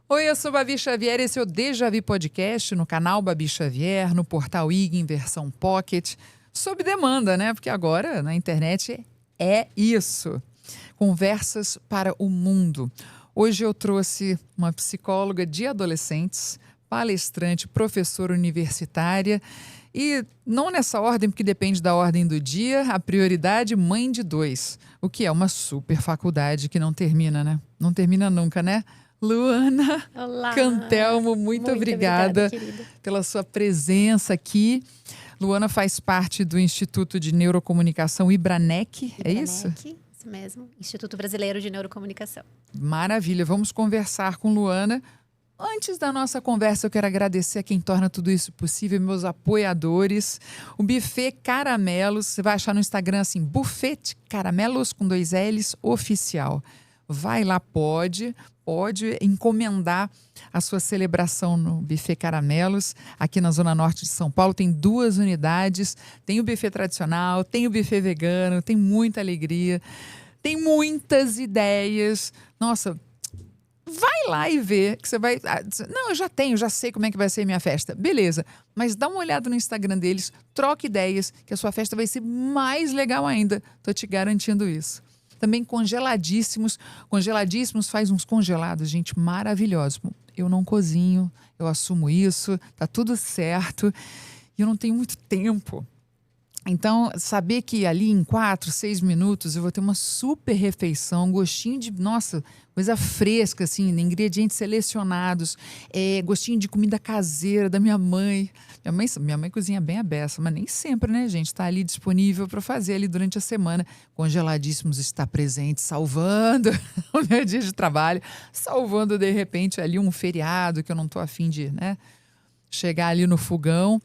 Oi, eu sou Babi Xavier, esse é o Deja Vu Podcast no canal Babi Xavier, no portal IG em versão Pocket, sob demanda, né? Porque agora na internet é isso. Conversas para o mundo. Hoje eu trouxe uma psicóloga de adolescentes, palestrante, professora universitária e não nessa ordem, porque depende da ordem do dia, a prioridade mãe de 2, o que é uma super faculdade que não termina, né? Não termina nunca, né? Luana Olá. Cantelmo, muito obrigada querida, pela sua presença aqui. Luana faz parte do Instituto de Neurocomunicação IBRANEC, é isso? Isso mesmo, Instituto Brasileiro de Neurocomunicação. Maravilha, vamos conversar com Luana. Antes da nossa conversa, eu quero agradecer a quem torna tudo isso possível, meus apoiadores. O Buffet Caramelos, você vai achar no Instagram assim, Buffet Caramelos com 2 L's, oficial. Vai lá, pode encomendar a sua celebração no Buffet Caramelos. Aqui na Zona Norte de São Paulo tem 2 unidades. Tem o buffet tradicional, tem o buffet vegano, tem muita alegria, tem muitas ideias. Nossa, vai lá e vê que você vai... Não, eu já sei como é que vai ser a minha festa. Beleza, mas dá uma olhada no Instagram deles, troca ideias, que a sua festa vai ser mais legal ainda. Tô te garantindo isso. Também congeladíssimos. Congeladíssimos faz uns congelados, gente, maravilhosos. Eu não cozinho, eu assumo isso, tá tudo certo. E eu não tenho muito tempo. Então, saber que ali em 4, 6 minutos eu vou ter uma super refeição, um gostinho de, nossa, coisa fresca, assim, ingredientes selecionados, gostinho de comida caseira da minha mãe. Minha mãe cozinha bem a beça, mas nem sempre, né, gente? Está ali disponível para fazer ali durante a semana. Congeladíssimos está presente, salvando o meu dia de trabalho, salvando, de repente, ali um feriado que eu não estou afim de, né, chegar ali no fogão.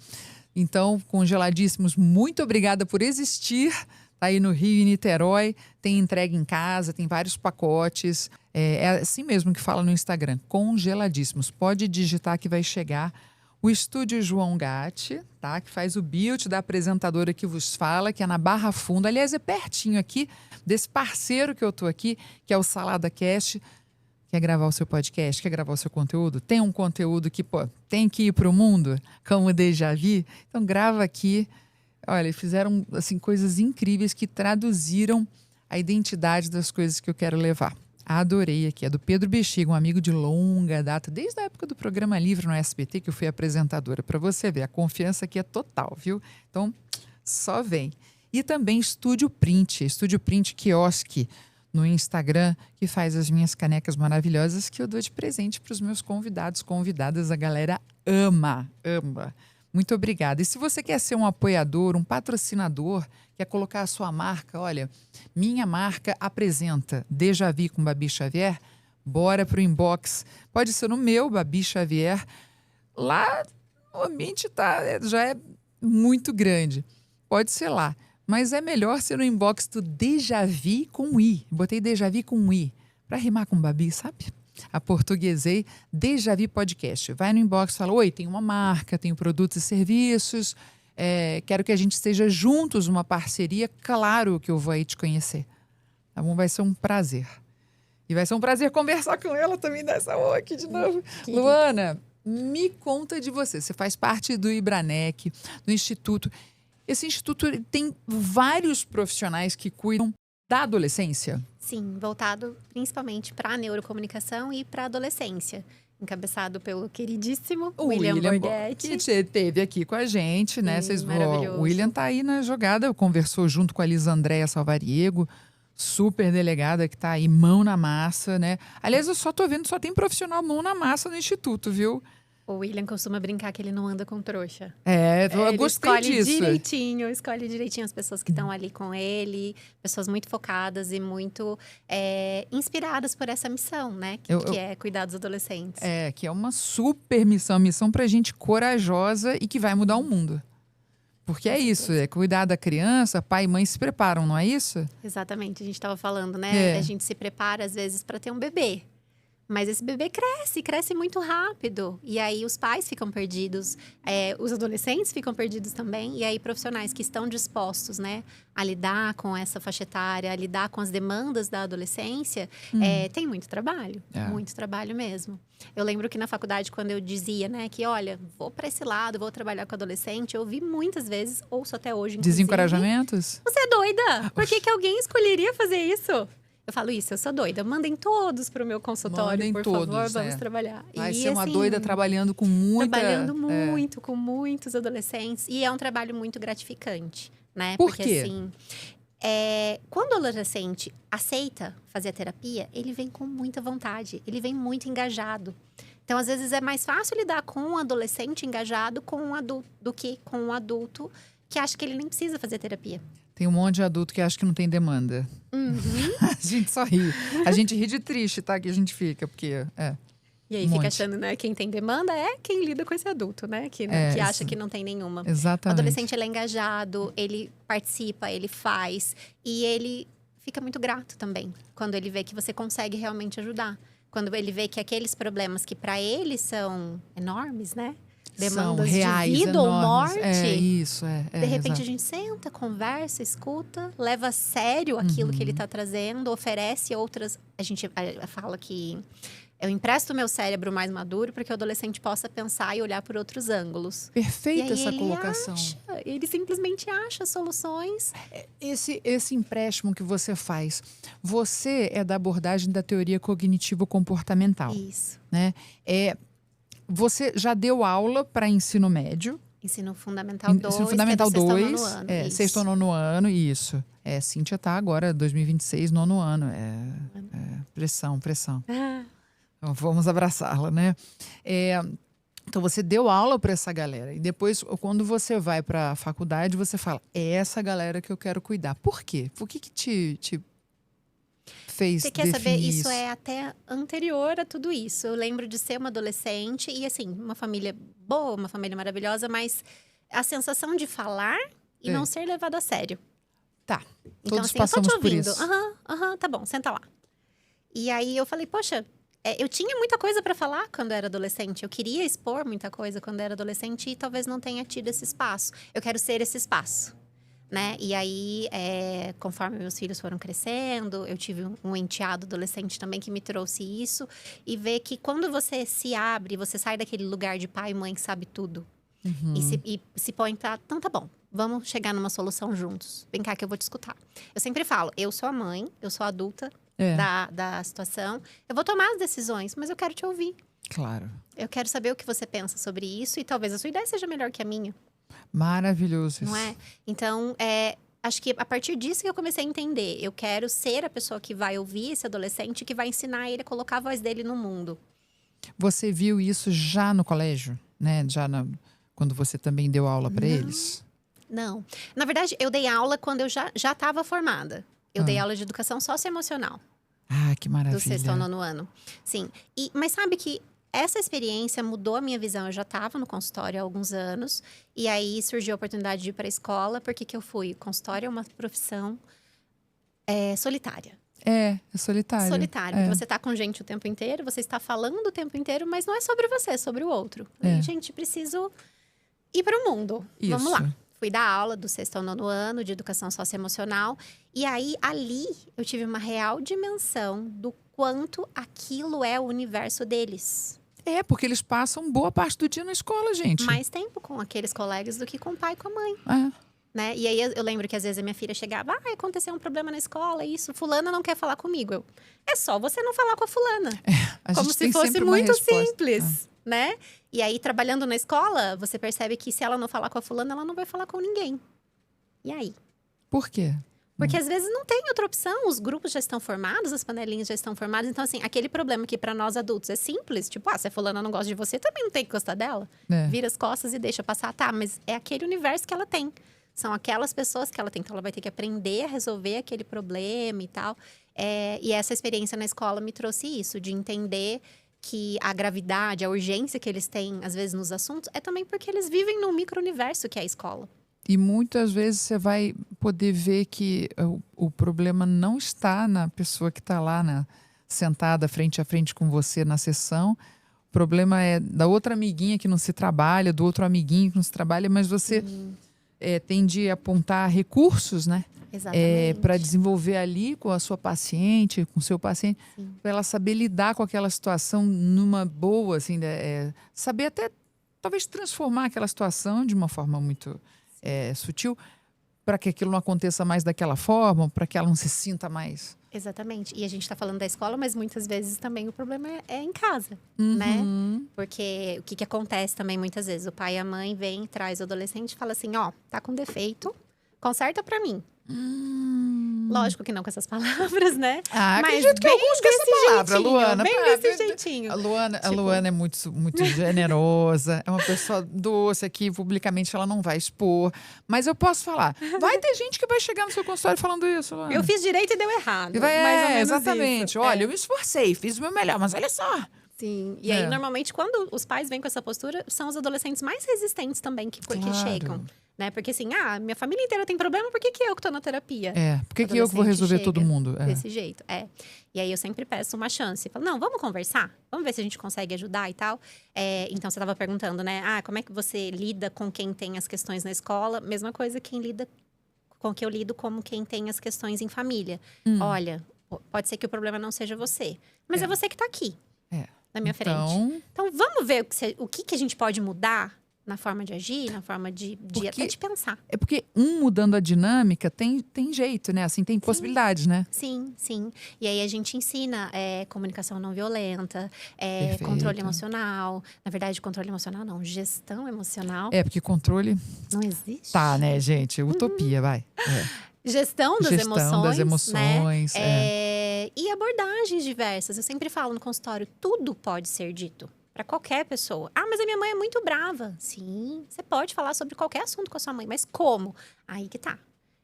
Então, Congeladíssimos, muito obrigada por existir. Tá aí no Rio e Niterói, tem entrega em casa, tem vários pacotes. É assim mesmo que fala no Instagram, Congeladíssimos. Pode digitar que vai chegar. O Estúdio João Gatti, tá? Que faz o build da apresentadora que vos fala, que é na Barra Funda. Aliás, é pertinho aqui desse parceiro que eu tô aqui, que é o Salada Cast. Quer gravar o seu podcast? Quer gravar o seu conteúdo? Tem um conteúdo que, tem que ir para o mundo, como o Deja Vu? Então grava aqui. Olha, fizeram assim, coisas incríveis que traduziram a identidade das coisas que eu quero levar. Adorei aqui. É do Pedro Bexiga, um amigo de longa data, desde a época do Programa Livre no SBT, que eu fui apresentadora. Para você ver, a confiança aqui é total, viu? Então, só vem. E também Estúdio Print Quiosque, no Instagram, que faz as minhas canecas maravilhosas que eu dou de presente para os meus convidados, convidadas. A galera ama. Muito obrigada. E se você quer ser um apoiador, um patrocinador, quer colocar a sua marca, olha, minha marca apresenta Deja Vu com Babi Xavier, bora pro inbox. Pode ser no meu, Babi Xavier. Lá o ambiente já é muito grande. Pode ser lá. Mas é melhor ser no inbox do Deja Vu com I. Botei Deja Vu com I. Para rimar com Babi, sabe? Aportuguesei Deja Vu Podcast. Vai no inbox e fala, oi, tenho uma marca, tenho produtos e serviços, quero que a gente esteja juntos numa parceria. Claro que eu vou aí te conhecer. Tá bom? Vai ser um prazer. E vai ser um prazer conversar com ela também dessa aqui de novo. Luana, me conta de você. Você faz parte do IBRANEC, do Instituto. Esse instituto tem vários profissionais que cuidam da adolescência? Sim, voltado principalmente para a neurocomunicação e para a adolescência. Encabeçado pelo queridíssimo William Borghetti. Que esteve aqui com a gente, né? Maravilhoso. O William tá aí na jogada, conversou junto com a Lisandréia Salvariego, super delegada que tá aí, mão na massa, né? Aliás, eu só tô vendo, só tem profissional mão na massa no instituto, viu? O William costuma brincar que ele não anda com trouxa. Eu gostei disso. Escolhe direitinho as pessoas que estão ali com ele, pessoas muito focadas e muito inspiradas por essa missão, né? Que é cuidar dos adolescentes. Que é uma super missão pra gente corajosa e que vai mudar o mundo. Porque é isso, cuidar da criança, pai e mãe se preparam, não é isso? Exatamente, a gente estava falando, né? A gente se prepara às vezes para ter um bebê. Mas esse bebê cresce muito rápido. E aí os pais ficam perdidos, os adolescentes ficam perdidos também. E aí profissionais que estão dispostos, né, a lidar com essa faixa etária, a lidar com as demandas da adolescência, tem muito trabalho mesmo. Eu lembro que na faculdade, quando eu dizia, né, que olha, vou para esse lado, vou trabalhar com adolescente, eu ouvi muitas vezes, ouço até hoje, inclusive. Desencorajamentos? Você é doida? Por que alguém escolheria fazer isso? Eu falo isso, eu sou doida. Mandem todos para o meu consultório, Mandem por todos, favor, vamos trabalhar. Vai ser uma doida trabalhando com muita... Trabalhando muito, com muitos adolescentes. E é um trabalho muito gratificante, né? Por Porque, quê? assim, quando o adolescente aceita fazer a terapia, ele vem com muita vontade, ele vem muito engajado. Então, às vezes, é mais fácil lidar com um adolescente engajado com um adulto, do que com um adulto que acha que ele nem precisa fazer terapia. Tem um monte de adulto que acha que não tem demanda. A gente só ri. A gente ri de triste, tá? Que a gente fica, porque... E aí fica achando, né? Quem tem demanda é quem lida com esse adulto, né? Que acha que não tem nenhuma. Exatamente. O adolescente, ele é engajado, ele participa, ele faz. E ele fica muito grato também, quando ele vê que você consegue realmente ajudar. Quando ele vê que aqueles problemas que para ele são enormes, né? Demandas reais, de vida enormes. ou morte. De repente exato. a gente senta, conversa, escuta, leva a sério aquilo que ele está trazendo, oferece outras. A gente fala que eu empresto o meu cérebro mais maduro para que o adolescente possa pensar e olhar por outros ângulos. Perfeita essa colocação. Ele simplesmente acha soluções. Esse empréstimo que você faz, você é da abordagem da teoria cognitivo-comportamental. Isso. Né? Você já deu aula para ensino médio? Ensino Fundamental 2, Ensino Fundamental 2, sexto ou nono ano, isso. Cíntia está agora, 2026, nono ano. Pressão. Então, vamos abraçá-la, né? Então, você deu aula para essa galera. E depois, quando você vai para a faculdade, você fala, é essa galera que eu quero cuidar. Por quê? Por que te fez Você quer saber? isso? Isso é até anterior a tudo isso. Eu lembro de ser uma adolescente e, assim, uma família boa, uma família maravilhosa, mas a sensação de falar e não ser levado a sério. Tá. Então, Todos assim, passamos eu tô te por ouvindo. isso. Tá bom, senta lá. E aí eu falei, poxa, eu tinha muita coisa para falar quando era adolescente. Eu queria expor muita coisa quando era adolescente e talvez não tenha tido esse espaço. Eu quero ser esse espaço. Né? E aí, conforme meus filhos foram crescendo, eu tive um enteado adolescente também que me trouxe isso. E ver que quando você se abre, você sai daquele lugar de pai e mãe que sabe tudo. E se põe pra, então tá bom, vamos chegar numa solução juntos. Vem cá que eu vou te escutar. Eu sempre falo, eu sou a mãe, eu sou a adulta da situação. Eu vou tomar as decisões, mas eu quero te ouvir. Claro. Eu quero saber o que você pensa sobre isso e talvez a sua ideia seja melhor que a minha. Maravilhoso isso. Não é? Então, acho que a partir disso que eu comecei a entender. Eu quero ser a pessoa que vai ouvir esse adolescente, que vai ensinar ele a colocar a voz dele no mundo. Você viu isso já no colégio? Né? Quando você também deu aula para eles? Não. Na verdade, eu dei aula quando eu já estava formada. Eu dei aula de educação socioemocional. Ah, que maravilha. Do sexto ao nono ano. Sim. Mas sabe que essa experiência mudou a minha visão. Eu já estava no consultório há alguns anos. E aí surgiu a oportunidade de ir para a escola. Por que eu fui? Consultório é uma profissão solitária. É solitário. Solitário. Porque você está com gente o tempo inteiro, você está falando o tempo inteiro, mas não é sobre você, é sobre o outro. E, gente, preciso ir para o mundo. Isso. Vamos lá. Fui dar aula do sexto ao nono ano de educação socioemocional. E aí, ali, eu tive uma real dimensão do quanto aquilo é o universo deles. Porque eles passam boa parte do dia na escola, gente. Mais tempo com aqueles colegas do que com o pai e com a mãe. Né? E aí, eu lembro que às vezes a minha filha chegava, aconteceu um problema na escola, isso. Fulana não quer falar comigo. É só você não falar com a fulana. Como se fosse muito simples. Né? E aí, trabalhando na escola, você percebe que se ela não falar com a fulana, ela não vai falar com ninguém. E aí? Por quê? Porque às vezes não tem outra opção, os grupos já estão formados, as panelinhas já estão formadas. Então, assim, aquele problema que para nós adultos é simples, tipo, se a fulana não gosta de você, também não tem que gostar dela. Vira as costas e deixa passar. Tá, mas é aquele universo que ela tem. São aquelas pessoas que ela tem. Então, ela vai ter que aprender a resolver aquele problema e tal. E essa experiência na escola me trouxe isso, de entender que a gravidade, a urgência que eles têm, às vezes, nos assuntos, é também porque eles vivem num micro-universo que é a escola. E muitas vezes você vai poder ver que o problema não está na pessoa que está lá sentada frente a frente com você na sessão. O problema é da outra amiguinha que não se trabalha, do outro amiguinho que não se trabalha, mas você tende a apontar recursos, né? Exatamente. Para desenvolver ali com a sua paciente, com o seu paciente, para ela saber lidar com aquela situação numa boa, assim, saber até talvez transformar aquela situação de uma forma muito sutil, para que aquilo não aconteça mais daquela forma, para que ela não se sinta mais. Exatamente. E a gente está falando da escola, mas muitas vezes também o problema é em casa, né? Porque o que acontece também muitas vezes? O pai e a mãe vêm, traz o adolescente e fala assim, ó, tá com defeito, conserta pra mim. Lógico que não com essas palavras, né? Mas acredito que alguns com essa palavra, Luana. Bem desse jeitinho. A Luana é muito, muito generosa, é uma pessoa doce aqui, publicamente ela não vai expor. Mas eu posso falar, vai ter gente que vai chegar no seu consultório falando isso, Luana. Eu fiz direito e deu errado. E exatamente. Isso. Olha, eu me esforcei, fiz o meu melhor, mas olha só. Sim, e aí normalmente quando os pais vêm com essa postura, são os adolescentes mais resistentes também que chegam. Né? Porque assim, minha família inteira tem problema, por que eu que tô na terapia? Por que eu que vou resolver todo mundo? Desse jeito, E aí eu sempre peço uma chance. Falo, não, vamos conversar? Vamos ver se a gente consegue ajudar e tal. Então você tava perguntando, né? Como é que você lida com quem tem as questões na escola? Mesma coisa quem lida com que eu lido como quem tem as questões em família. Olha, pode ser que o problema não seja você, mas é você que tá aqui. Na minha frente. Então, vamos ver o que a gente pode mudar na forma de agir, na forma de até de pensar. É porque mudando a dinâmica tem jeito, né? Assim, tem possibilidades, né? Sim, sim. E aí a gente ensina comunicação não violenta, controle emocional. Na verdade, controle emocional não, gestão emocional. Porque controle… Não existe. Tá, né, gente? Utopia, vai. Gestão das emoções, né? E abordagens diversas. Eu sempre falo no consultório, tudo pode ser dito para qualquer pessoa. Mas a minha mãe é muito brava. Sim, você pode falar sobre qualquer assunto com a sua mãe, mas como? Aí que tá.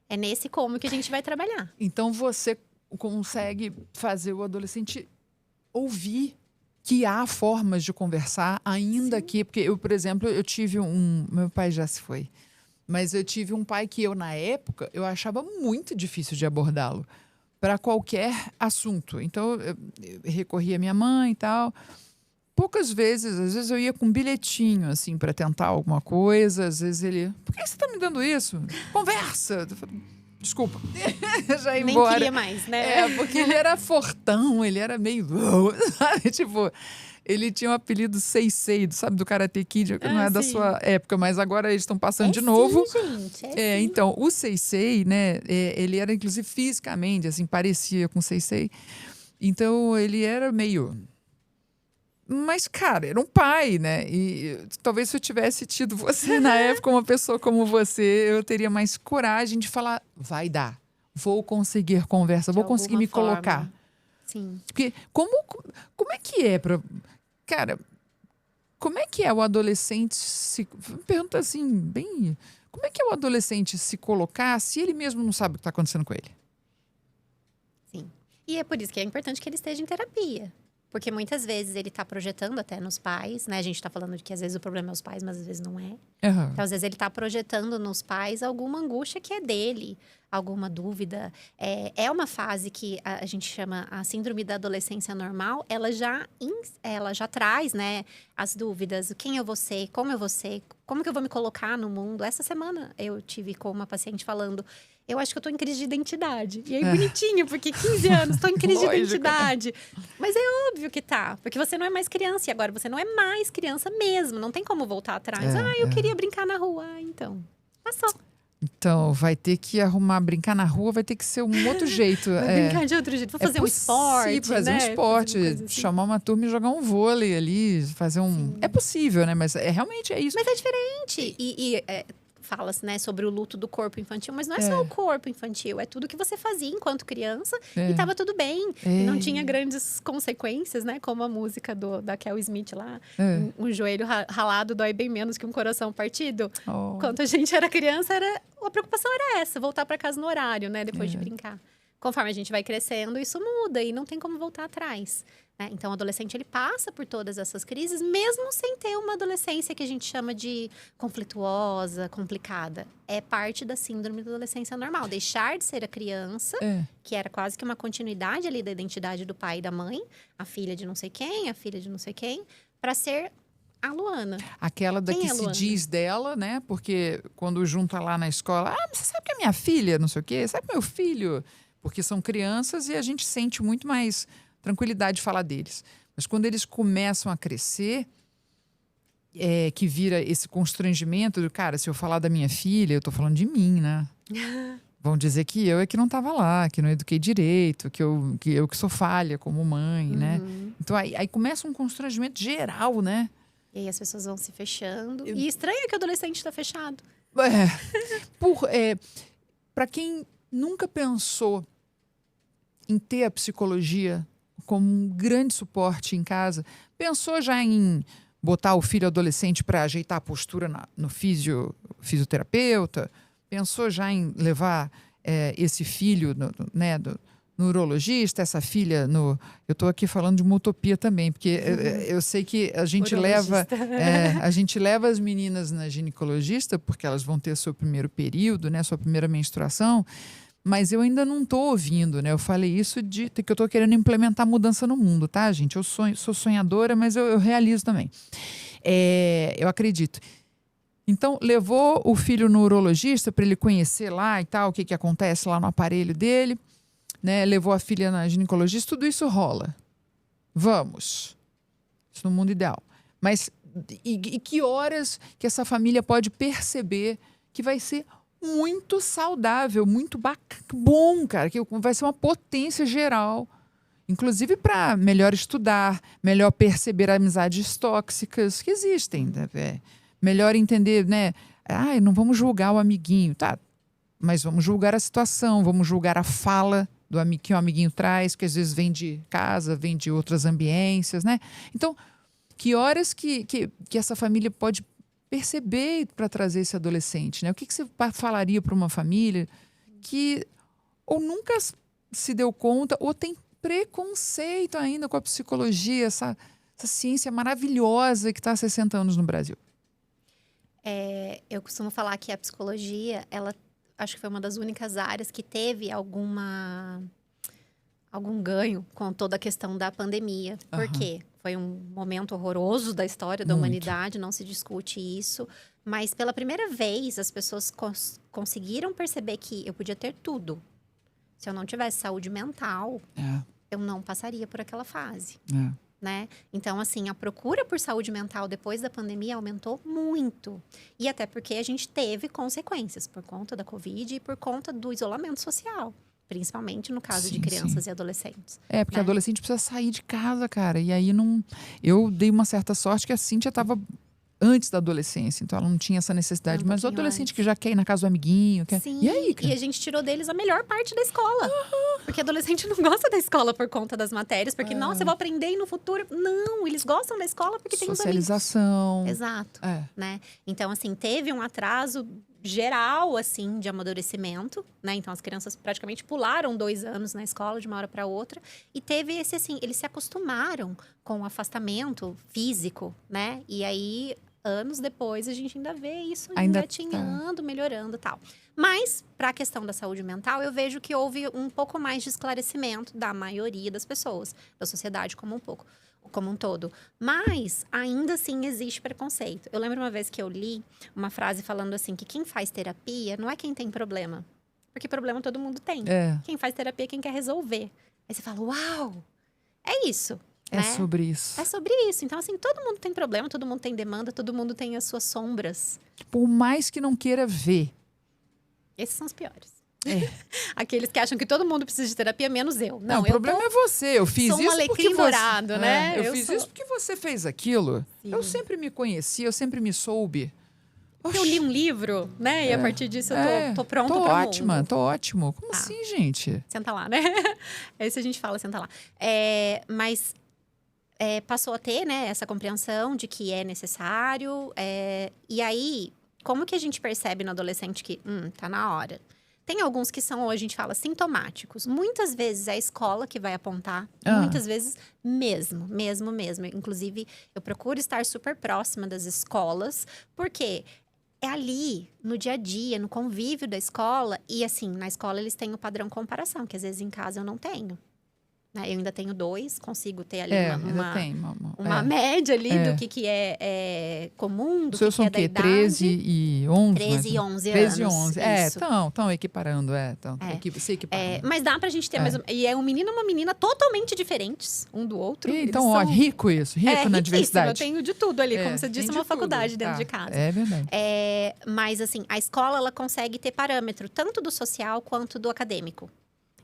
É nesse como que a gente vai trabalhar. Então você consegue fazer o adolescente ouvir que há formas de conversar, ainda que… Porque eu, por exemplo, eu tive meu pai já se foi. Mas eu tive um pai que na época, eu achava muito difícil de abordá-lo para qualquer assunto. Então, eu recorria à minha mãe e tal. Poucas vezes, às vezes eu ia com um bilhetinho, assim, para tentar alguma coisa. Às vezes ele… Por que você tá me dando isso? Conversa! Desculpa. Já ia embora. Nem queria mais, né? Porque ele era fortão, ele era meio… Sabe? Tipo… Ele tinha o apelido Sei-Sei, sabe, do Karate Kid, que não é da sua época, mas agora eles estão passando de novo. Sim, gente, sim. Então, o Sei-Sei, né, ele era inclusive fisicamente, assim, parecia com Sei-Sei. Então, ele era meio… Mas, cara, era um pai, né? E talvez se eu tivesse tido você na época, uma pessoa como você, eu teria mais coragem de falar, vai dar, vou conseguir conversa, vou conseguir me colocar. Sim. Porque como é que é para… Cara, como é que é o adolescente se… Pergunta assim, bem… Como é que é o adolescente se colocar se ele mesmo não sabe o que está acontecendo com ele? Sim. E é por isso que é importante que ele esteja em terapia. Porque muitas vezes ele está projetando até nos pais, né? A gente está falando de que às vezes o problema é os pais, mas às vezes não é. Então, às vezes ele está projetando nos pais alguma angústia que é dele, alguma dúvida. É uma fase que a gente chama a síndrome da adolescência normal. Ela já traz, né, as dúvidas. Quem eu vou ser? Como eu vou ser? Como que eu vou me colocar no mundo? Essa semana eu tive com uma paciente falando… Eu acho que eu tô em crise de identidade. E aí, bonitinho, porque 15 anos, tô em crise de identidade. Mas é óbvio que tá. Porque você não é mais criança. E agora você não é mais criança mesmo. Não tem como voltar atrás. Eu queria brincar na rua. Então, passou. Então, vai ter que brincar na rua, vai ter que ser um outro jeito. Vai brincar de outro jeito. Vou fazer um esporte, fazer um esporte. Assim. Chamar uma turma e jogar um vôlei ali. Fazer um… Sim. É possível, né? Mas realmente é isso. Mas é diferente. Fala-se, né, sobre o luto do corpo infantil, mas não é só o corpo infantil, é tudo que você fazia enquanto criança e estava tudo bem. E não tinha grandes consequências, né? Como a música da Kel Smith lá. Um joelho ralado dói bem menos que um coração partido. Quando a gente era criança, a preocupação era essa, voltar para casa no horário, né? Depois de brincar. Conforme a gente vai crescendo, isso muda e não tem como voltar atrás, né? Então, o adolescente, ele passa por todas essas crises, mesmo sem ter uma adolescência que a gente chama de conflituosa, complicada. É parte da síndrome da adolescência normal. Deixar de ser a criança, que era quase que uma continuidade ali da identidade do pai e da mãe, a filha de não sei quem, a filha de não sei quem, para ser a Luana. Aquela da que se diz dela, né? Porque quando junta lá na escola, você sabe que é minha filha, não sei o quê, sabe meu filho? Porque são crianças e a gente sente muito mais tranquilidade de falar deles. Mas quando eles começam a crescer, que vira esse constrangimento do, cara, se eu falar da minha filha, eu tô falando de mim, né? Vão dizer que eu é que não estava lá, que não eduquei direito, que eu que sou falha como mãe, né? Então aí começa um constrangimento geral, né? E aí as pessoas vão se fechando. E estranho que o adolescente está fechado. Para quem nunca pensou em ter a psicologia como um grande suporte em casa, pensou já em botar o filho adolescente para ajeitar a postura no fisioterapeuta? Pensou já em levar esse filho do neurologista, essa filha no... Eu estou aqui falando de uma utopia também, porque eu sei que a gente leva as meninas na ginecologista, porque elas vão ter seu primeiro período, né, sua primeira menstruação, mas eu ainda não estou ouvindo, né? Eu falei isso que eu estou querendo implementar mudança no mundo, tá, gente? Eu sou sonhadora, mas eu realizo também. Eu acredito. Então, levou o filho no urologista para ele conhecer lá e tal, o que acontece lá no aparelho dele, né? Levou a filha na ginecologista, tudo isso rola. Vamos. Isso no mundo ideal. Mas e que horas que essa família pode perceber que vai ser muito saudável, muito bom, cara, que vai ser uma potência geral, inclusive para melhor estudar, melhor perceber amizades tóxicas que existem, né? Melhor entender, né? Não vamos julgar o amiguinho, tá? Mas vamos julgar a situação, vamos julgar a fala que o amiguinho traz, que às vezes vem de casa, vem de outras ambiências, né? Então, que horas que essa família pode perceber para trazer esse adolescente, né? O que você falaria para uma família que ou nunca se deu conta ou tem preconceito ainda com a psicologia, essa ciência maravilhosa que está há 60 anos no Brasil? Eu costumo falar que a psicologia, ela acho que foi uma das únicas áreas que teve algum ganho com toda a questão da pandemia. Por quê? Foi um momento horroroso da história da humanidade, não se discute isso. Mas pela primeira vez, as pessoas conseguiram perceber que eu podia ter tudo. Se eu não tivesse saúde mental, eu não passaria por aquela fase. Né? Então, assim, a procura por saúde mental depois da pandemia aumentou muito. E até porque a gente teve consequências por conta da Covid e por conta do isolamento social. Principalmente no caso de crianças e adolescentes. Porque adolescente precisa sair de casa, cara. E aí não... Eu dei uma certa sorte que a Cíntia estava antes da adolescência, então ela não tinha essa necessidade. Mas o adolescente antes, que já quer ir na casa do amiguinho... Sim, e aí, cara? E a gente tirou deles a melhor parte da escola. Porque adolescente não gosta da escola por conta das matérias. Porque, nossa, eu vou aprender e no futuro... Não, eles gostam da escola porque tem socialização. Exato. Né? Então, assim, teve um atraso geral, assim, de amadurecimento, né? Então, as crianças praticamente pularam 2 anos na escola, de uma hora para outra. E teve esse, assim, eles se acostumaram com o afastamento físico, né? E aí, anos depois, a gente ainda vê isso engatinhando, melhorando e tal. Mas, para a questão da saúde mental, eu vejo que houve um pouco mais de esclarecimento da maioria das pessoas, da sociedade como um todo. Mas, ainda assim, existe preconceito. Eu lembro uma vez que eu li uma frase falando assim, que quem faz terapia não é quem tem problema. Porque problema todo mundo tem. Quem faz terapia é quem quer resolver. Aí você fala, uau, é isso. É sobre isso. É sobre isso. Então, assim, todo mundo tem problema, todo mundo tem demanda, todo mundo tem as suas sombras. Por mais que não queira ver. Esses são os piores. Aqueles que acham que todo mundo precisa de terapia, menos eu. Não, o problema é você. Eu fiz isso porque você... dourado, né? Eu fiz isso porque você fez aquilo. Sim. Eu sempre me conheci, eu sempre me soube. Eu li um livro, né? E a partir disso eu tô pronta pra mundo. Tô ótimo. Como assim, gente? Senta lá, né? É isso a gente fala, senta lá. Mas passou a ter, né, essa compreensão de que é necessário. E aí, como que a gente percebe no adolescente que tá na hora? Tem alguns que são, hoje a gente fala, sintomáticos. Muitas vezes é a escola que vai apontar. Ah. Muitas vezes mesmo. Inclusive, eu procuro estar super próxima das escolas. Porque é ali, no dia a dia, no convívio da escola. E assim, na escola eles têm o padrão comparação, que às vezes em casa eu não tenho. Né? Eu ainda tenho 2, consigo ter ali uma média ali do que é comum, do seus que são é o da quê? idade. 13 e 11? 13 e 11 13 e anos. 11. Isso. Estão equiparando, se equiparando. Mas dá pra gente ter mais e é um menino e uma menina totalmente diferentes um do outro. Então, ó, rico isso, rico na diversidade. Eu tenho de tudo ali, como você disse, uma faculdade tudo. dentro de casa. É verdade. Mas assim, a escola, ela consegue ter parâmetro tanto do social quanto do acadêmico.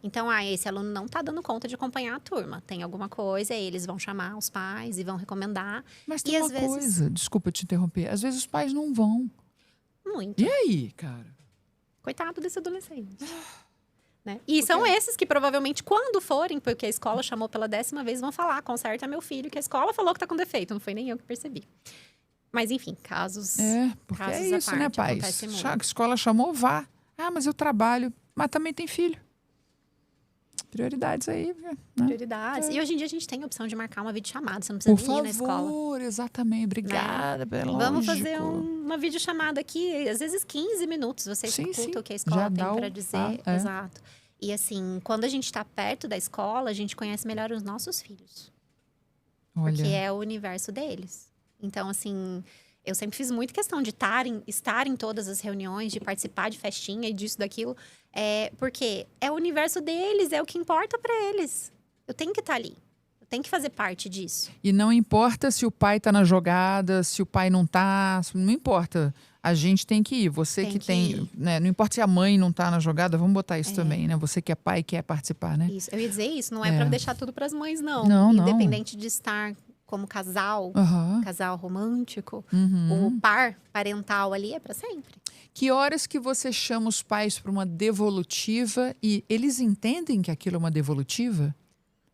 Então, esse aluno não tá dando conta de acompanhar a turma. Tem alguma coisa, aí eles vão chamar os pais e vão recomendar. Mas tem uma coisa, desculpa te interromper, às vezes os pais não vão. Muito. E aí, cara? Coitado desse adolescente. Né? E são esses que provavelmente, quando forem, porque a escola chamou pela 10ª vez, vão falar, conserta meu filho, que a escola falou que tá com defeito, não foi nem eu que percebi. Mas enfim, casos porque casos é isso, né, pai? A escola chamou, vá. Mas eu trabalho, mas também tem filho. Prioridades aí, né? Prioridades. E hoje em dia a gente tem a opção de marcar uma videochamada, você não precisa nem ir na escola. Por favor, exatamente. Obrigada, né? Vamos fazer uma videochamada aqui, às vezes 15 minutos. Você escuta o que a escola tem para dizer. Exato. E assim, quando a gente está perto da escola, a gente conhece melhor os nossos filhos. Olha. Porque é o universo deles. Então, assim, eu sempre fiz muito questão de estar em todas as reuniões, de participar de festinha e disso, daquilo. Porque é o universo deles, é o que importa para eles. Eu tenho que estar ali. Eu tenho que fazer parte disso. E não importa se o pai tá na jogada, se o pai não tá, não importa. A gente tem que ir. Você tem, né? Não importa se a mãe não tá na jogada, vamos botar isso também, né? Você que é pai e quer participar, né? Isso. Eu ia dizer isso, não é para deixar tudo para as mães, não. Não. Independente de estar como casal, casal romântico, o par parental ali é para sempre. Que horas que você chama os pais para uma devolutiva e eles entendem que aquilo é uma devolutiva?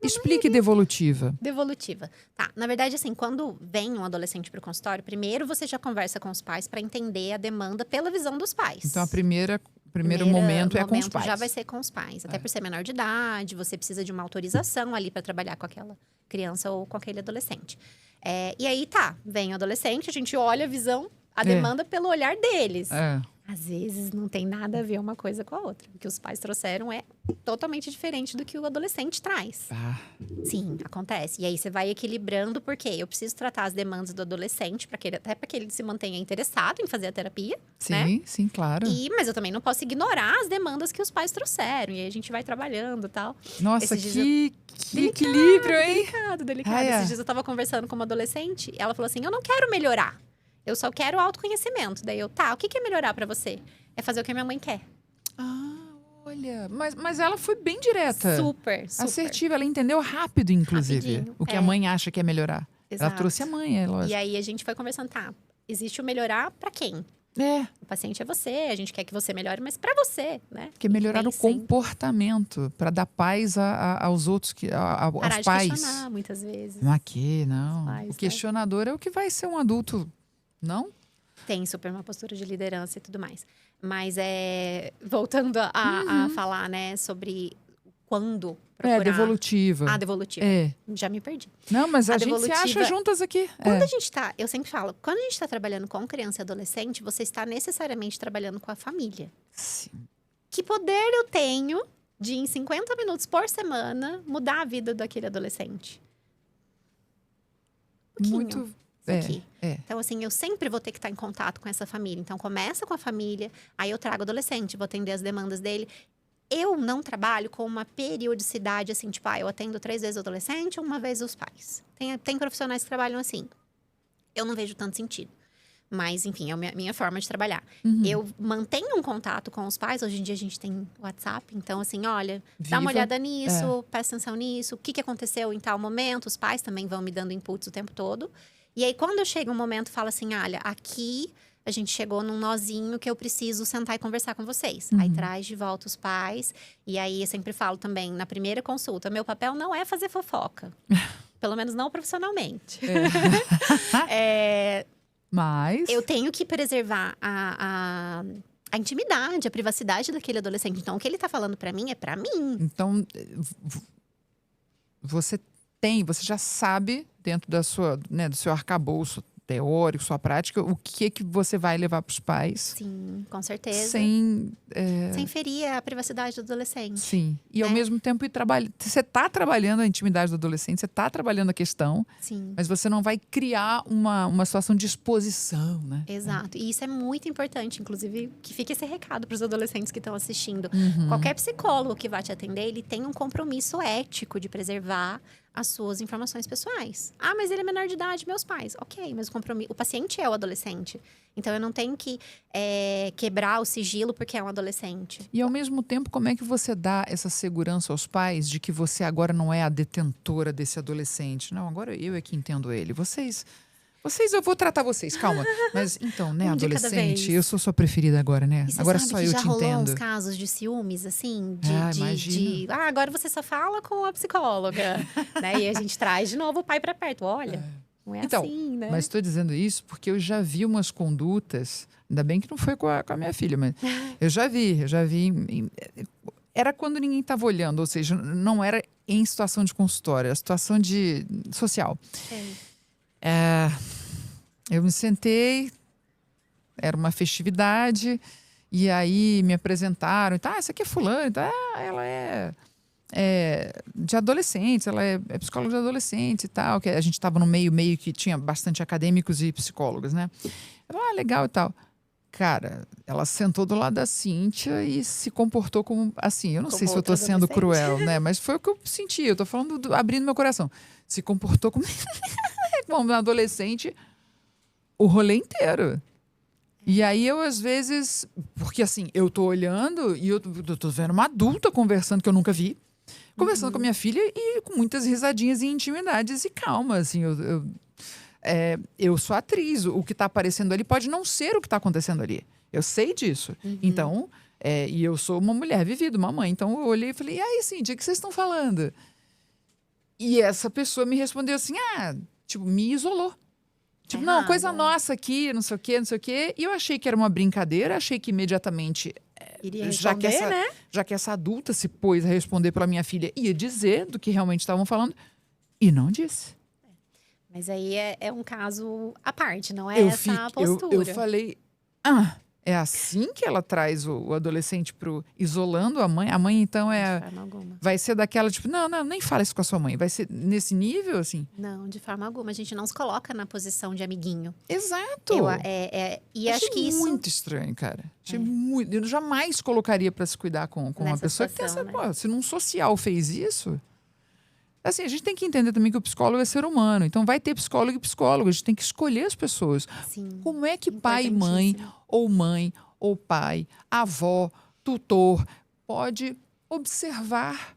Explique devolutiva. Devolutiva. Tá, na verdade, assim, quando vem um adolescente para o consultório, primeiro você já conversa com os pais para entender a demanda pela visão dos pais. Então, primeiro momento é com os pais. Já vai ser com os pais. Até por ser menor de idade, você precisa de uma autorização ali para trabalhar com aquela criança ou com aquele adolescente. E aí, vem o adolescente, a gente olha a visão, a demanda pelo olhar deles. Às vezes não tem nada a ver uma coisa com a outra. O que os pais trouxeram é totalmente diferente do que o adolescente traz. Sim, acontece. E aí você vai equilibrando, porque eu preciso tratar as demandas do adolescente, até para que ele se mantenha interessado em fazer a terapia. Sim, claro. Mas eu também não posso ignorar as demandas que os pais trouxeram. E aí a gente vai trabalhando e tal. Nossa, que equilíbrio, hein? Delicado. Esses dias eu tava conversando com uma adolescente, ela falou assim, eu não quero melhorar. Eu só quero autoconhecimento. Daí eu, o que é melhorar pra você? É fazer o que a minha mãe quer. Olha, mas ela foi bem direta. Super. Assertiva, ela entendeu rápido, inclusive. Rapidinho, o que a mãe acha que é melhorar. Exato. Ela trouxe a mãe, é lógico. E aí a gente foi conversando, existe o melhorar pra quem? O paciente é você, a gente quer que você melhore, mas pra você, né? Porque melhorar o comportamento, para dar paz aos outros, aos parar pais. De questionar, muitas vezes. Não. Pais, o questionador é o que vai ser um adulto, não? Tem super uma postura de liderança e tudo mais. Mas voltando a falar, né, sobre quando procurar. Devolutiva. Devolutiva. Já me perdi. Não, mas a gente se acha juntas aqui. Quando a gente eu sempre falo, quando a gente está trabalhando com criança e adolescente, você está necessariamente trabalhando com a família. Sim. Que poder eu tenho de, em 50 minutos por semana, mudar a vida daquele adolescente? Muito. Então, assim, eu sempre vou ter que estar em contato com essa família. Então, começa com a família, aí eu trago o adolescente, vou atender as demandas dele. Eu não trabalho com uma periodicidade, assim, tipo, eu atendo 3 vezes o adolescente, 1 vez os pais. Tem profissionais que trabalham assim. Eu não vejo tanto sentido. Mas, enfim, é a minha forma de trabalhar. Eu mantenho um contato com os pais. Hoje em dia, a gente tem WhatsApp. Então, assim, olha, dá uma olhada nisso, presta atenção nisso. O que aconteceu em tal momento? Os pais também vão me dando inputs o tempo todo. E aí, quando chega um momento, fala assim, olha, aqui a gente chegou num nozinho que eu preciso sentar e conversar com vocês. Aí traz de volta os pais. E aí, eu sempre falo também, na primeira consulta, meu papel não é fazer fofoca. Pelo menos não profissionalmente. Mas eu tenho que preservar a a intimidade, a privacidade daquele adolescente. Então, o que ele tá falando pra mim é pra mim. Então, você já sabe, dentro da sua, né, do seu arcabouço teórico, sua prática, o que você vai levar para os pais. Sim, com certeza. Sem ferir a privacidade do adolescente. Sim. E ao né? mesmo tempo você está trabalhando a intimidade do adolescente, você está trabalhando a questão, Sim. mas você não vai criar uma situação de exposição, né? Exato. E isso é muito importante, inclusive, que fique esse recado para os adolescentes que estão assistindo. Uhum. Qualquer psicólogo que vai te atender, ele tem um compromisso ético de preservar as suas informações pessoais. Ah, mas ele é menor de idade, meus pais. Ok, mas o paciente é o adolescente. Então, eu não tenho que quebrar o sigilo porque é um adolescente. E ao mesmo tempo, como é que você dá essa segurança aos pais de que você agora não é a detentora desse adolescente? Não, agora eu é que entendo ele. Vocês, eu vou tratar vocês, calma. Mas então, né, Um de cada adolescente, vez. eu sou sua preferida agora, né? E você Agora sabe só que eu já te rolou entendo. uns casos de ciúmes, assim? Imagino. Agora você só fala com a psicóloga. Né? E a gente traz de novo o pai pra perto. Olha, não é Então, assim, né? mas estou dizendo isso porque eu já vi umas condutas, ainda bem que não foi com a minha filha, mas eu já vi. Era quando ninguém estava olhando, ou seja, não era em situação de consultório, era situação de social. Eu me sentei, era uma festividade, e aí me apresentaram, tá, essa aqui é fulana, tá, ela é de adolescentes, ela é psicóloga de adolescentes e tal, que a gente estava no meio que tinha bastante acadêmicos e psicólogos, né? Ela, legal e tal. Cara, ela sentou do lado da Cíntia e se comportou como, assim, eu não Como sei se eu tô outra sendo adolescente. cruel, né? Mas foi o que eu senti, eu tô falando, abrindo meu coração. Se comportou como um adolescente o rolê inteiro. E aí eu, às vezes, porque assim, eu tô olhando e eu tô vendo uma adulta conversando que eu nunca vi. Conversando com a minha filha e com muitas risadinhas e intimidades e calma, assim, eu sou atriz, o que está aparecendo ali pode não ser o que está acontecendo ali. Eu sei disso. Então, e eu sou uma mulher vivida, uma mãe. Então, eu olhei e falei, e aí, Cíntia, o que vocês estão falando? E essa pessoa me respondeu assim, me isolou. Tipo, não, coisa nossa aqui, não sei o quê, não sei o quê. E eu achei que era uma brincadeira, achei que imediatamente... Iria responder, né? Já que essa adulta se pôs a responder pela minha filha, ia dizer do que realmente estavam falando, e não disse. Mas aí é um caso à parte, não é essa a postura. Eu falei, é assim que ela traz o adolescente isolando a mãe? A mãe, então, De forma alguma. vai ser daquela, tipo, não, nem fala isso com a sua mãe. Vai ser nesse nível, assim? Não, de forma alguma. A gente não se coloca na posição de amiguinho. Exato. E acho que isso... muito estranho, cara. Achei muito... Eu jamais colocaria para se cuidar com uma Nessa pessoa que tem situação, essa... né? Pô, se num social fez isso... Assim, a gente tem que entender também que o psicólogo é ser humano. Então, vai ter psicólogo e psicólogo. A gente tem que escolher as pessoas. Sim, Como é que pai e mãe, ou pai, avó, tutor, pode observar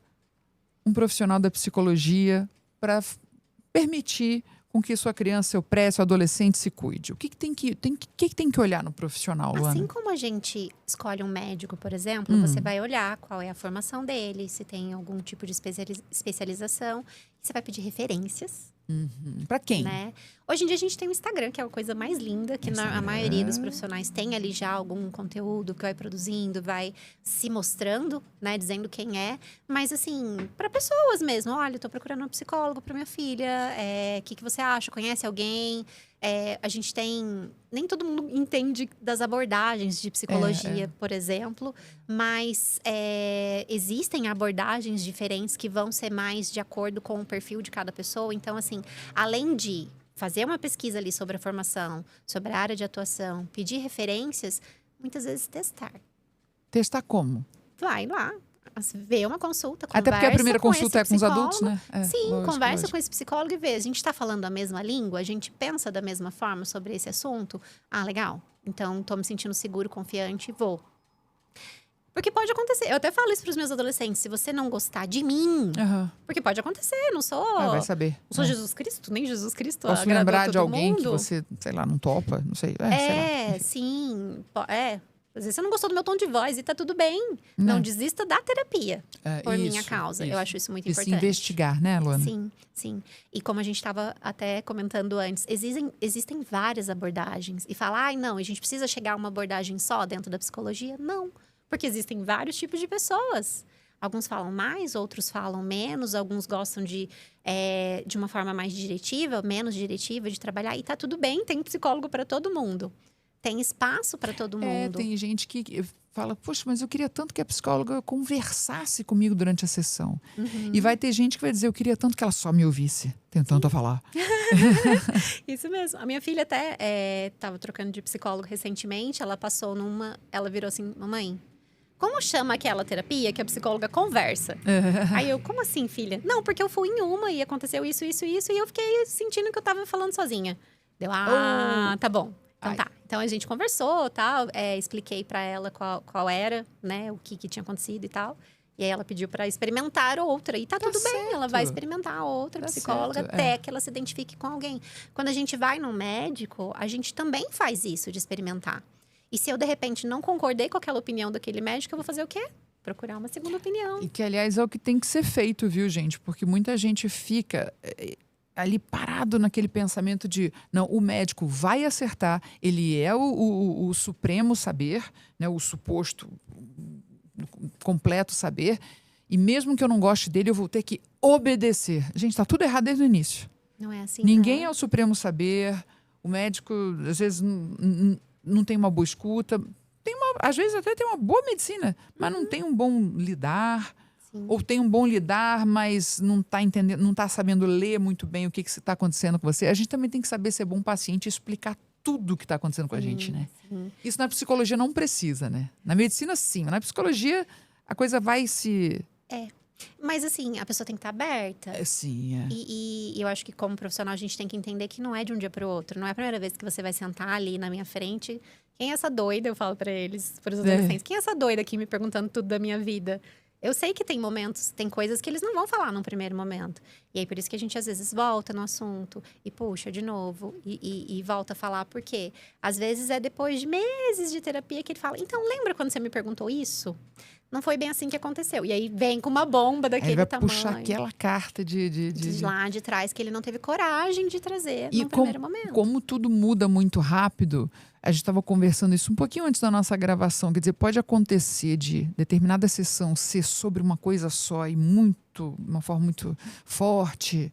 um profissional da psicologia para permitir com que sua criança, seu pré, seu adolescente se cuide? O que tem que olhar no profissional, Luana? Assim como a gente escolhe um médico, por exemplo, você vai olhar qual é a formação dele, se tem algum tipo de especialização. Você vai pedir referências. Para quem? Né? Hoje em dia a gente tem o Instagram, que é a coisa mais linda, que a maioria dos profissionais tem ali já algum conteúdo que vai produzindo, vai se mostrando, né, dizendo quem é. Mas assim, para pessoas mesmo, olha, eu tô procurando um psicólogo para minha filha, o que você acha? Conhece alguém? A gente tem... Nem todo mundo entende das abordagens de psicologia, por exemplo, mas existem abordagens diferentes que vão ser mais de acordo com o perfil de cada pessoa. Então, assim, além de fazer uma pesquisa ali sobre a formação, sobre a área de atuação, pedir referências, muitas vezes testar. Testar como? Vai lá, vê uma consulta, conversa. Até porque a primeira com consulta é com os adultos, né? Sim, lógico, conversa lógico. com esse psicólogo e vê. A gente está falando a mesma língua? A gente pensa da mesma forma sobre esse assunto? Legal. Então, estou me sentindo seguro, confiante, vou. Porque pode acontecer. Eu até falo isso para os meus adolescentes. Se você não gostar de mim, porque pode acontecer, não sou... Vai saber. Não sou Jesus Cristo, nem Jesus Cristo Posso agradou lembrar de todo alguém mundo. que você, sei lá, não topa? Não sei. Sim. Às vezes você não gostou do meu tom de voz e tá tudo bem. Não desista da terapia por minha causa. Eu acho isso muito E importante. se investigar, né, Luana? Sim, sim. E como a gente estava até comentando antes, existem várias abordagens. E falar, ai, não, a gente precisa chegar a uma abordagem só dentro da psicologia? Não. Porque existem vários tipos de pessoas. Alguns falam mais, outros falam menos. Alguns gostam de uma forma mais diretiva, menos diretiva de trabalhar. E tá tudo bem, tem psicólogo para todo mundo. Tem espaço para todo mundo. Tem gente que fala, poxa, mas eu queria tanto que a psicóloga conversasse comigo durante a sessão. E vai ter gente que vai dizer, eu queria tanto que ela só me ouvisse. Tenho tanto a falar. Isso mesmo. A minha filha até estava trocando de psicólogo recentemente. Ela passou ela virou assim, mamãe, como chama aquela terapia que a psicóloga conversa? Aí eu, como assim, filha? Não, porque eu fui em uma e aconteceu isso, isso, isso. E eu fiquei sentindo que eu tava falando sozinha. Deu, tá bom. Então tá. Então a gente conversou, tal, expliquei pra ela qual era, né, o que tinha acontecido e tal. E aí ela pediu pra experimentar outra. E tá tudo bem, ela vai experimentar outra psicóloga até que ela se identifique com alguém. Quando a gente vai num médico, a gente também faz isso, de experimentar. E se eu, de repente, não concordei com aquela opinião daquele médico, eu vou fazer o quê? Procurar uma segunda opinião. E que, aliás, é o que tem que ser feito, viu, gente? Porque muita gente fica ali parado naquele pensamento de, não, o médico vai acertar, ele é o supremo saber, né, o suposto completo saber, e mesmo que eu não goste dele, eu vou ter que obedecer. Gente, tá tudo errado desde o início. Não é assim, Ninguém é o supremo saber, o médico, às vezes, não tem uma boa escuta, às vezes até tem uma boa medicina, mas não tem um bom lidar. Sim. Ou tem um bom lidar, mas não está entendendo, não está sabendo ler muito bem o que está acontecendo com você. A gente também tem que saber ser bom paciente e explicar tudo o que está acontecendo com a gente, né? Sim. Isso na psicologia não precisa, né? Na medicina, sim. Mas na psicologia, a coisa vai se... Mas assim, a pessoa tem que estar aberta. Sim, E eu acho que como profissional a gente tem que entender que não é de um dia para o outro. Não é a primeira vez que você vai sentar ali na minha frente. Quem é essa doida? Eu falo para eles, para os adolescentes. Quem é essa doida aqui me perguntando tudo da minha vida? Eu sei que tem momentos, tem coisas que eles não vão falar num primeiro momento. E aí, por isso que a gente, às vezes, volta no assunto e puxa de novo e volta a falar. Por quê? Às vezes, é depois de meses de terapia que ele fala, então, lembra quando você me perguntou isso? Não foi bem assim que aconteceu. E aí, vem com uma bomba daquele tamanho. Ele vai puxar aquela carta de lá de trás, que ele não teve coragem de trazer no primeiro momento. Como tudo muda muito rápido, a gente estava conversando isso um pouquinho antes da nossa gravação. Quer dizer, pode acontecer de determinada sessão ser sobre uma coisa só e uma forma muito forte,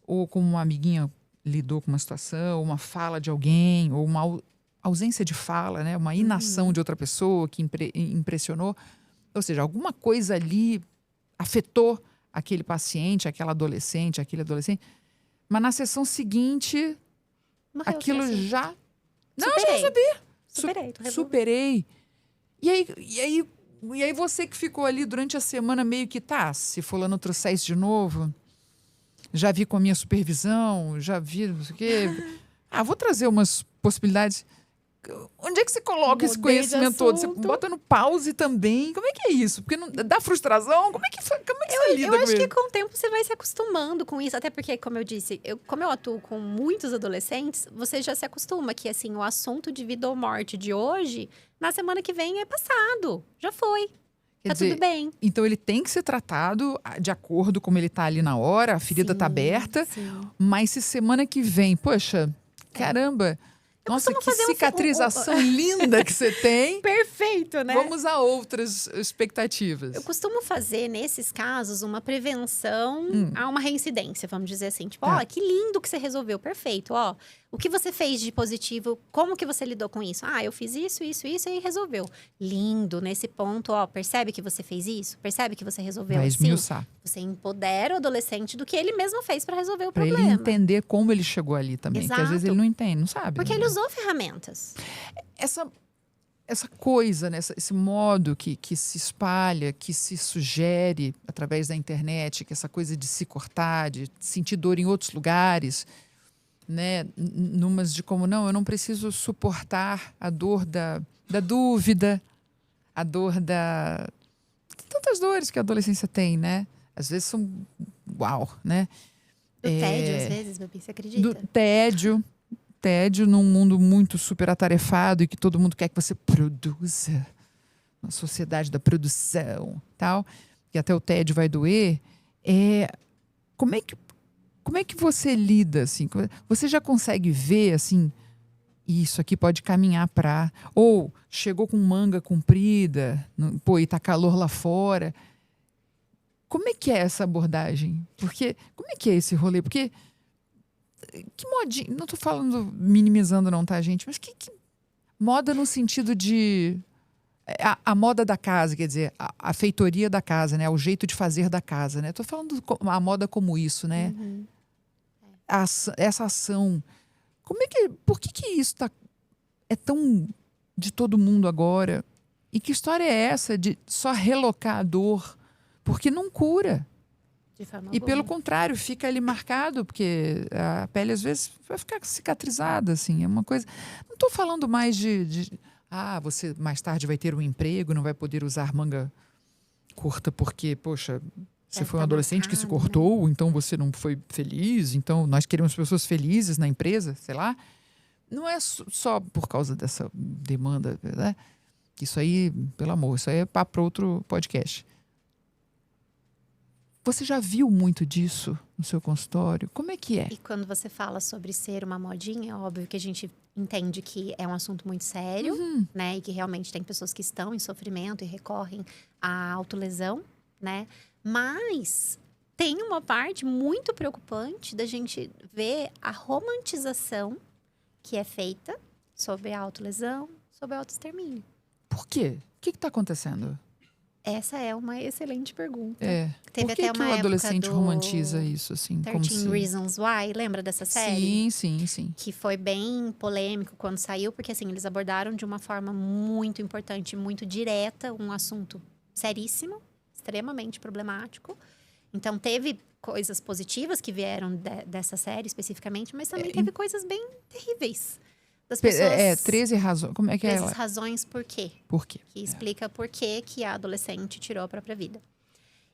ou como uma amiguinha lidou com uma situação, uma fala de alguém, ou uma ausência de fala, né? Uma inação de outra pessoa que impressionou. Ou seja, alguma coisa ali afetou aquele paciente, aquele adolescente. Mas na sessão seguinte, morreu, aquilo já... Não, Superei. eu já sabia. Superei. E aí você que ficou ali durante a semana meio que, se fulano trouxer isso de novo, já vi com a minha supervisão, já vi não sei o quê. Vou trazer umas possibilidades. Onde é que você coloca esse conhecimento todo? Você bota no pause também? Como é que é isso? Porque não dá frustração? Como é que você lida com isso? Eu acho que com o tempo você vai se acostumando com isso. Até porque, como eu disse, como eu atuo com muitos adolescentes, você já se acostuma que, assim, o assunto de vida ou morte de hoje, na semana que vem é passado. Já foi. Tá tudo bem. Então, ele tem que ser tratado de acordo com como ele tá ali na hora, a ferida tá aberta. Sim. Mas se semana que vem, poxa, caramba... Nossa, que cicatrização linda que você tem. Perfeito, né? Vamos a outras expectativas. Eu costumo fazer, nesses casos, uma prevenção a uma reincidência, vamos dizer assim. Tipo, que lindo que você resolveu, perfeito. O que você fez de positivo, como que você lidou com isso? Eu fiz isso e resolveu. Lindo, nesse ponto, percebe que você fez isso? Percebe que você resolveu Vai assim? esmiuçar. Você empodera o adolescente do que ele mesmo fez para resolver o problema. Para ele entender como ele chegou ali também. Exato. Porque às vezes ele não entende, não sabe. Porque ele usou ferramentas. Essa coisa, né? Esse modo que se espalha, que se sugere através da internet, que essa coisa de se cortar, de sentir dor em outros lugares, né? Numas de como, não, eu não preciso suportar a dor da dúvida, a dor da... Tantas dores que a adolescência tem, né? Às vezes são... Uau, né? Do tédio, às vezes, Babi, você acredita? Do tédio. tédio num mundo muito super atarefado e que todo mundo quer que você produza. Uma sociedade da produção, tal, que até o tédio vai doer. Como é que você lida, assim? Você já consegue ver, assim, isso aqui pode caminhar para... Ou chegou com manga comprida, pô, e tá calor lá fora. Como é que é essa abordagem? Porque, como é que é esse rolê? Porque, que modinha... Não tô falando, minimizando não, tá, gente? Mas que moda no sentido de... A moda da casa, quer dizer, a feitoria da casa, né? O jeito de fazer da casa, né? Tô falando a moda como isso, né? Uhum. Essa ação. Por que isso é tão de todo mundo agora? E que história é essa de só relocar a dor? Porque não cura. De forma E pelo alguma. contrário, fica ali marcado, porque a pele às vezes vai ficar cicatrizada, assim. É uma coisa... Não estou falando mais você mais tarde vai ter um emprego, não vai poder usar manga curta porque, poxa, você foi um adolescente que se marcado, cortou, então você não foi feliz, então nós queremos pessoas felizes na empresa, sei lá. Não é só por causa dessa demanda, né? Isso aí, pelo amor, isso aí é papo para outro podcast. Você já viu muito disso no seu consultório? Como é que é? E quando você fala sobre ser uma modinha, é óbvio que a gente entende que é um assunto muito sério, né? E que realmente tem pessoas que estão em sofrimento e recorrem à autolesão, né? Mas tem uma parte muito preocupante da gente ver a romantização que é feita sobre a autolesão, sobre a autoextermínio. Por quê? O que está acontecendo? Essa é uma excelente pergunta. Por que o adolescente romantiza isso, assim? 13 Reasons Why, lembra dessa série? Sim. Que foi bem polêmico quando saiu, porque assim, eles abordaram de uma forma muito importante, muito direta, um assunto seríssimo, extremamente problemático. Então, teve coisas positivas que vieram dessa série especificamente, mas também teve coisas bem terríveis. Das pessoas, 13 razões. Como é que 13 razões por quê. Por quê? Que explica por que a adolescente tirou a própria vida.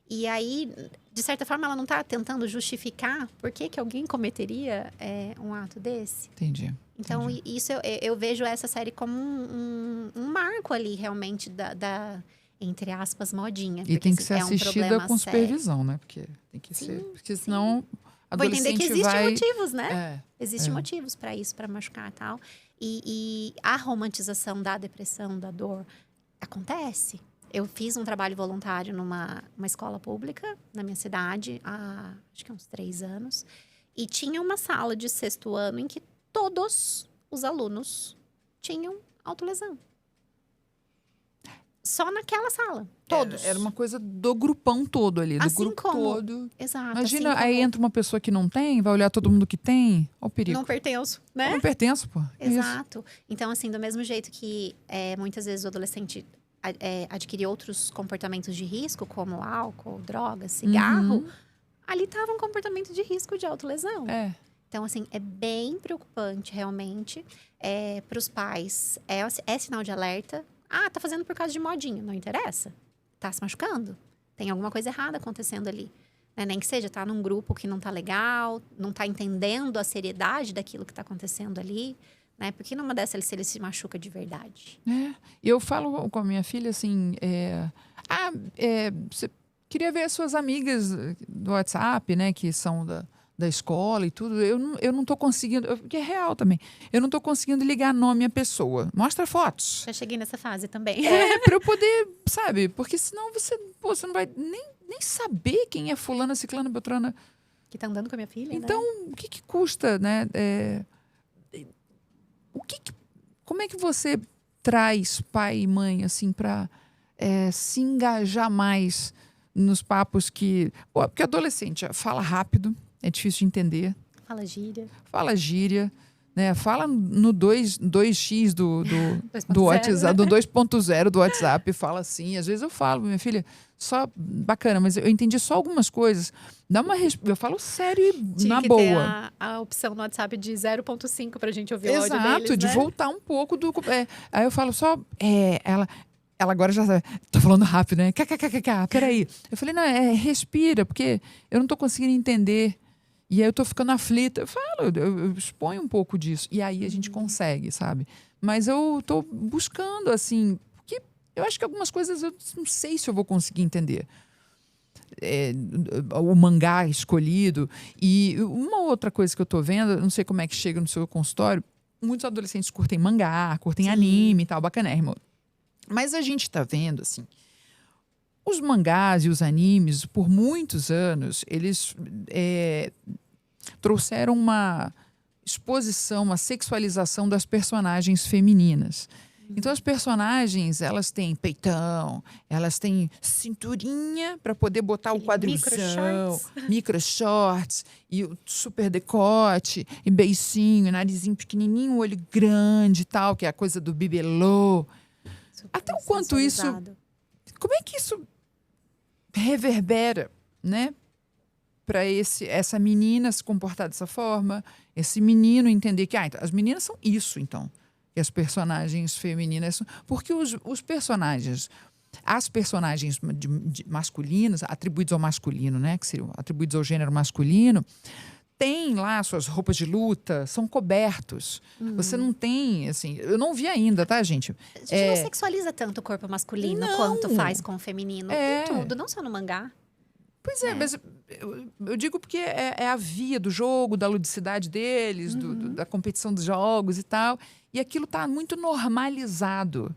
E aí, de certa forma, ela não está tentando justificar por que alguém cometeria um ato desse. Entendi. Então, isso eu vejo essa série como um marco ali, realmente, da entre aspas, modinha. E tem que ser assistida com supervisão, né? Porque tem que ser. Porque senão... Vou entender que existem motivos, né? Existem É. motivos para isso, para machucar e tal. E a romantização da depressão, da dor, acontece. Eu fiz um trabalho voluntário numa escola pública na minha cidade há, acho que uns 3 anos. E tinha uma sala de 6º ano em que todos os alunos tinham autolesão. Só naquela sala. Todos. Era uma coisa do grupão todo ali, do Assim grupo como- todo. Exato. Imagina, assim aí como entra uma pessoa que não tem, vai olhar todo mundo que tem. Olha o perigo. não pertenço, Eu né? não pertenço, pô. É isso. Exato. Então, assim, do mesmo jeito que muitas vezes o adolescente adquire outros comportamentos de risco, como álcool, drogas, cigarro, ali estava um comportamento de risco de autolesão. Então, assim, é bem preocupante, realmente. Para os pais, é sinal de alerta. Ah, tá fazendo por causa de modinha. Não interessa. Tá se machucando. Tem alguma coisa errada acontecendo ali. Né? Nem que seja, tá num grupo que não tá legal, não tá entendendo a seriedade daquilo que tá acontecendo ali. Né? Porque numa dessas ele se machuca de verdade. E eu falo com a minha filha assim: você queria ver as suas amigas do WhatsApp, né? Que são da escola e tudo. Eu não tô conseguindo, porque é real também. Eu não tô conseguindo ligar nome à pessoa. Mostra fotos. Já cheguei nessa fase também. Pra eu poder, sabe? Porque senão você não vai nem saber quem é fulana, ciclana, beltrana. Que tá andando com a minha filha, Então, né? o que custa, né? Como é que você traz pai e mãe, assim, pra se engajar mais nos papos que... Porque adolescente fala rápido, é difícil de entender. Fala gíria, né? Fala no 2x do WhatsApp, do 2.0 do WhatsApp, fala assim. Às vezes eu falo, minha filha, só bacana, mas eu entendi só algumas coisas. Eu falo sério e na boa. Tinha que ter a opção no WhatsApp de 0.5 pra gente ouvir o áudio deles, Exato, de né? voltar um pouco do... aí eu falo só... Ela agora já sabe, tô falando rápido, né? Peraí. Eu falei, não, respira, porque eu não tô conseguindo entender. E aí eu tô ficando aflita. Eu falo, eu exponho um pouco disso. E aí a gente consegue, sabe? Mas eu tô buscando, assim... Porque eu acho que algumas coisas eu não sei se eu vou conseguir entender. O mangá escolhido. E uma outra coisa que eu tô vendo, não sei como é que chega no seu consultório, muitos adolescentes curtem mangá, curtem anime e tal, bacanérrimo. Mas a gente tá vendo, assim, os mangás e os animes, por muitos anos, eles trouxeram uma exposição, uma sexualização das personagens femininas. Então, as personagens, elas têm peitão, elas têm cinturinha para poder botar o quadrilzão, micro shorts, e o super decote, e beicinho, narizinho pequenininho, olho grande e tal, que é a coisa do bibelô. Até o quanto isso... Como é que isso reverbera, né? Para essa menina se comportar dessa forma, esse menino entender que então, as meninas são isso, então. E as personagens femininas... Porque os personagens... As personagens masculinas, atribuídos ao masculino, né? Que seriam atribuídos ao gênero masculino, têm lá suas roupas de luta, são cobertos. Você não tem, assim... Eu não vi ainda, tá, gente? A gente não sexualiza tanto o corpo masculino quanto faz com o feminino. Em tudo, não só no mangá. Pois é, mas eu digo porque é a via do jogo, da ludicidade deles, da competição dos jogos e tal. E aquilo está muito normalizado.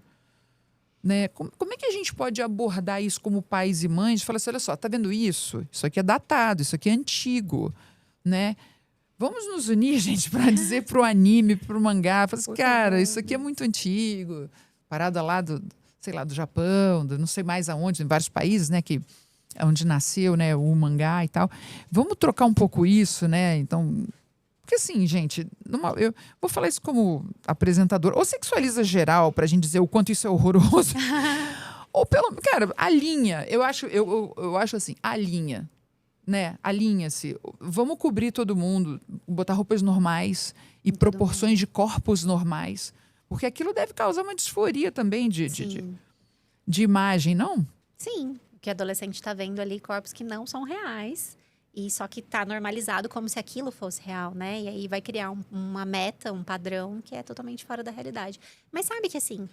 Né? Como é que a gente pode abordar isso como pais e mães? Falar assim, olha só, tá vendo isso? Isso aqui é datado, isso aqui é antigo. Né? Vamos nos unir, gente, para dizer pro anime, pro mangá. Falar assim, cara, isso aqui é muito antigo. Parada lá sei lá, do Japão, não sei mais aonde, em vários países, né, que onde nasceu, né, o mangá e tal. Vamos trocar um pouco isso, né? Então, porque assim, gente, eu vou falar isso como apresentador. Ou sexualiza geral pra gente dizer o quanto isso é horroroso. Ou cara, alinha. Eu acho assim, alinha, né? Alinha-se. Vamos cobrir todo mundo, botar roupas normais e proporções de corpos normais, porque aquilo deve causar uma disforia também de imagem, não? Sim. Que adolescente está vendo ali corpos que não são reais. E só que tá normalizado como se aquilo fosse real, né? E aí vai criar uma meta, um padrão que é totalmente fora da realidade. Mas sabe que, assim,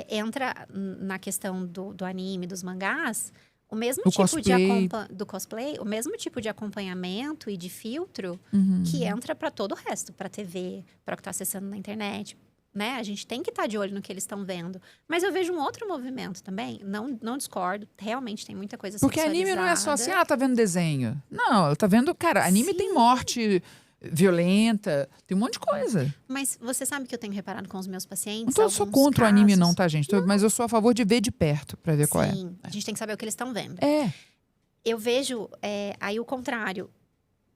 entra na questão do anime, dos mangás, o mesmo tipo do cosplay, o mesmo tipo de acompanhamento e de filtro que entra para todo o resto, para TV, para o que tá acessando na internet. Né? A gente tem que estar de olho no que eles estão vendo. Mas eu vejo um outro movimento também. Não discordo. Realmente tem muita coisa porque sexualizada. Anime não é só assim, tá vendo desenho. Não, tá vendo... Cara, anime tem morte violenta, tem um monte de coisa. Mas você sabe que eu tenho reparado com os meus pacientes. Não sou contra o anime não, tá, gente? Mas eu sou a favor de ver de perto, pra ver qual é. Sim, a gente tem que saber o que eles estão vendo. Eu vejo aí o contrário.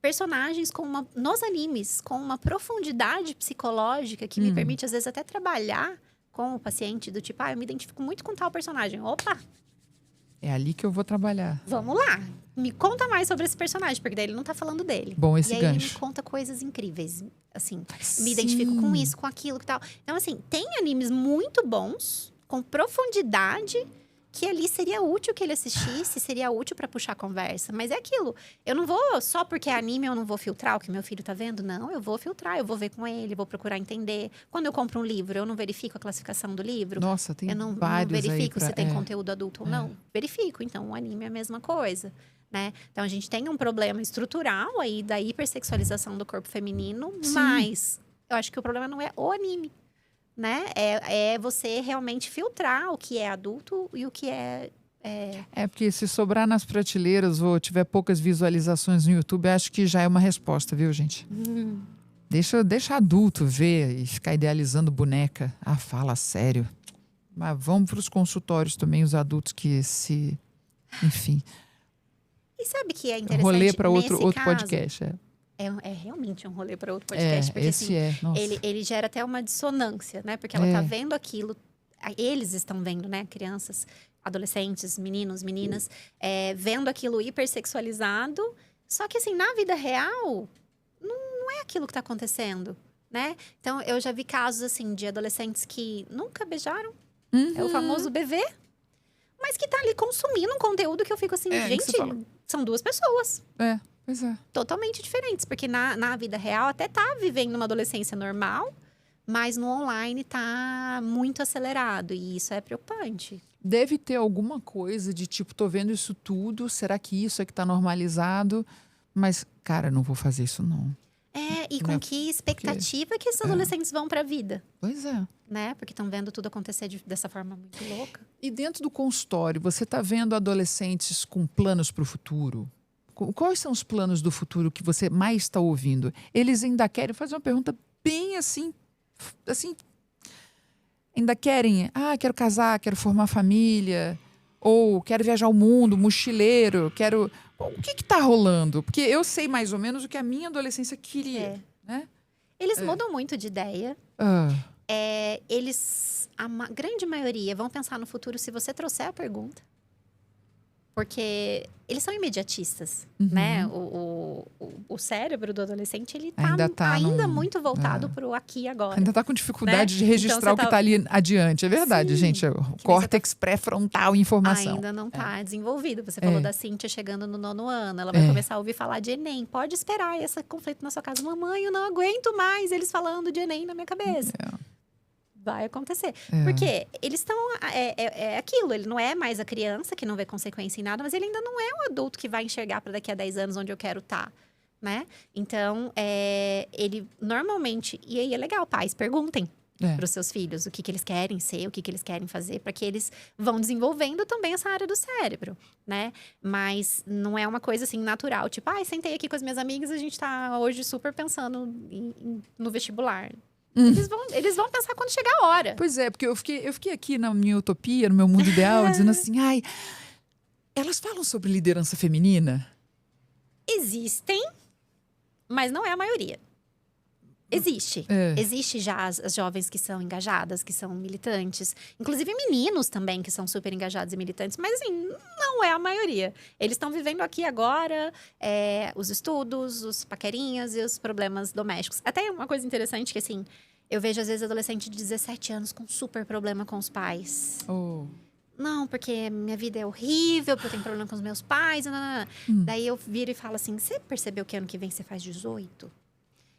Personagens nos animes, com uma profundidade psicológica que me permite, às vezes, até trabalhar com o paciente do tipo, eu me identifico muito com tal personagem. Opa! É ali que eu vou trabalhar. Vamos lá! Me conta mais sobre esse personagem, porque daí ele não tá falando dele. Bom, esse gancho. E aí ele me conta coisas incríveis. Assim, me identifico com isso, com aquilo, que tal. Então, assim, tem animes muito bons, com profundidade, que ali seria útil que ele assistisse, seria útil para puxar a conversa. Mas é aquilo, eu não vou, só porque é anime, eu não vou filtrar o que meu filho tá vendo. Não, eu vou filtrar, eu vou ver com ele, vou procurar entender. Quando eu compro um livro, eu não verifico a classificação do livro. Nossa, tem vários aí. Eu não verifico se tem conteúdo adulto ou não. Verifico, então o anime é a mesma coisa. Né? Então a gente tem um problema estrutural aí da hipersexualização do corpo feminino, mas eu acho que o problema não é o anime. Né? É você realmente filtrar o que é adulto e o que é... porque se sobrar nas prateleiras ou tiver poucas visualizações no YouTube, acho que já é uma resposta, viu, gente? Deixa adulto ver e ficar idealizando boneca. Fala sério. Mas vamos para os consultórios também, os adultos que se... Enfim. E sabe que é interessante? Rolê para outro caso, podcast, É realmente um rolê para outro podcast. Porque esse assim, ele gera até uma dissonância, né? Porque ela tá vendo aquilo, eles estão vendo, né? Crianças, adolescentes, meninos, meninas, vendo aquilo hipersexualizado. Só que assim, na vida real, não é aquilo que tá acontecendo, né? Então, eu já vi casos assim de adolescentes que nunca beijaram. É o famoso BV. Mas que tá ali consumindo um conteúdo que eu fico assim, gente, são duas pessoas. Pois é. Totalmente diferentes, porque na vida real até tá vivendo uma adolescência normal, mas no online tá muito acelerado e isso é preocupante. Deve ter alguma coisa de tipo, tô vendo isso tudo, será que isso é que tá normalizado? Mas, cara, não vou fazer isso não. E com Né? que expectativa que esses adolescentes vão pra vida, Pois é. né? Porque estão vendo tudo acontecer dessa forma muito louca. E dentro do consultório, você tá vendo adolescentes com planos para o futuro? Quais são os planos do futuro que você mais está ouvindo? Eles ainda querem fazer uma pergunta bem assim, ainda querem, quero casar, quero formar família, ou quero viajar o mundo, mochileiro, quero... O que tá rolando? Porque eu sei mais ou menos o que a minha adolescência queria, né? Eles mudam muito de ideia. Ah, Grande maioria vão pensar no futuro se você trouxer a pergunta. Porque eles são imediatistas, né? O cérebro do adolescente, ele tá ainda muito voltado pro aqui e agora. ainda tá com dificuldade de registrar Então, o que tá ali adiante. É verdade, Sim. gente. O córtex pré-frontal, informação. Ainda não tá desenvolvido. Você falou da Cíntia chegando no 9º ano. Ela vai começar a ouvir falar de Enem. Pode esperar esse conflito na sua casa. Mamãe, eu não aguento mais eles falando de Enem na minha cabeça. Vai acontecer. Porque eles estão... É aquilo. Ele não é mais a criança que não vê consequência em nada, mas ele ainda não é o adulto que vai enxergar para daqui a 10 anos onde eu quero estar, né? Então, ele normalmente... E aí é legal, pais, perguntem para os seus filhos o que eles querem ser, o que eles querem fazer, para que eles vão desenvolvendo também essa área do cérebro, né? Mas não é uma coisa assim natural. Tipo, sentei aqui com as minhas amigas e a gente tá hoje super pensando no vestibular. Eles vão pensar quando chegar a hora. Pois é, porque eu fiquei aqui na minha utopia, no meu mundo ideal, dizendo assim, elas falam sobre liderança feminina? Existem, mas não é a maioria. Existe. Existe já as jovens que são engajadas, que são militantes. Inclusive meninos também, que são super engajados e militantes. Mas, assim, não é a maioria. Eles estão vivendo aqui agora os estudos, os paquerinhas e os problemas domésticos. Até uma coisa interessante que, assim, eu vejo, às vezes, adolescente de 17 anos com super problema com os pais. Não, porque minha vida é horrível, porque eu tenho problema com os meus pais. Daí eu viro e falo assim, você percebeu que ano que vem você faz 18?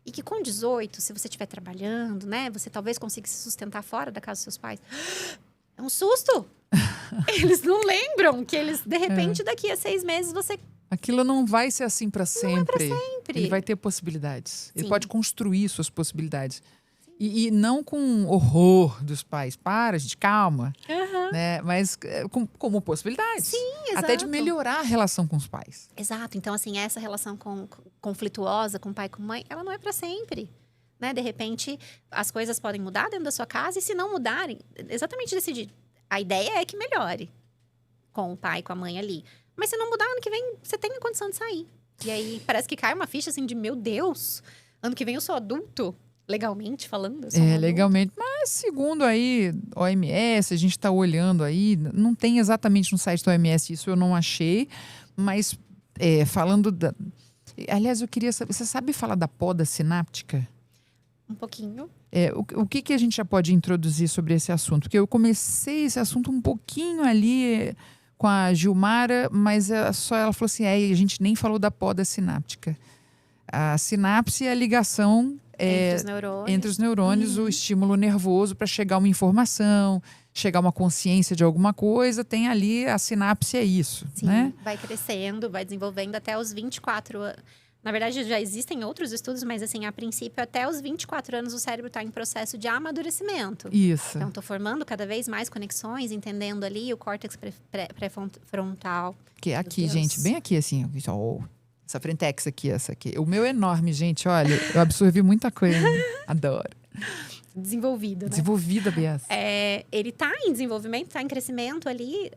E que com 18, se você estiver trabalhando, né? Você talvez consiga se sustentar fora da casa dos seus pais. É um susto! Eles não lembram que eles, de repente, daqui a 6 meses, você... Aquilo não vai ser assim para sempre. Não é pra sempre. Ele vai ter possibilidades. Ele Sim. pode construir suas possibilidades. E não com horror dos pais. Para, gente, calma. Né? Mas como possibilidades. Sim, exato. Até de melhorar a relação com os pais. Exato. Então, assim, essa relação conflituosa com pai e com mãe, ela não é para sempre. Né? De repente, as coisas podem mudar dentro da sua casa. E se não mudarem, exatamente decidir. A ideia é que melhore com o pai e com a mãe ali. Mas se não mudar, ano que vem, você tem a condição de sair. E aí, parece que cai uma ficha, assim, de meu Deus, ano que vem eu sou adulto. Legalmente falando? Legalmente. Mas segundo aí OMS, a gente está olhando aí, não tem exatamente no site da OMS isso, eu não achei, mas falando da... Aliás, eu queria saber, você sabe falar da poda sináptica? Um pouquinho. O que a gente já pode introduzir sobre esse assunto? Porque eu comecei esse assunto um pouquinho ali com a Gilmara, mas ela falou assim, a gente nem falou da poda sináptica. A sinapse é a ligação... entre os neurônios, o estímulo nervoso para chegar uma informação, chegar uma consciência de alguma coisa, tem ali a sinapse, é isso. Sim, né? Vai crescendo, vai desenvolvendo até os 24 anos. Na verdade, já existem outros estudos, mas assim, a princípio, até os 24 anos o cérebro está em processo de amadurecimento. Isso. Então, estou formando cada vez mais conexões, entendendo ali o córtex pré-frontal. Que é aqui, gente, bem aqui, assim, essa frentex aqui, essa aqui. O meu é enorme, gente, olha, eu absorvi muita coisa. Adoro. Desenvolvido, né? Desenvolvida, Bias. Ele está em desenvolvimento, está em crescimento ali,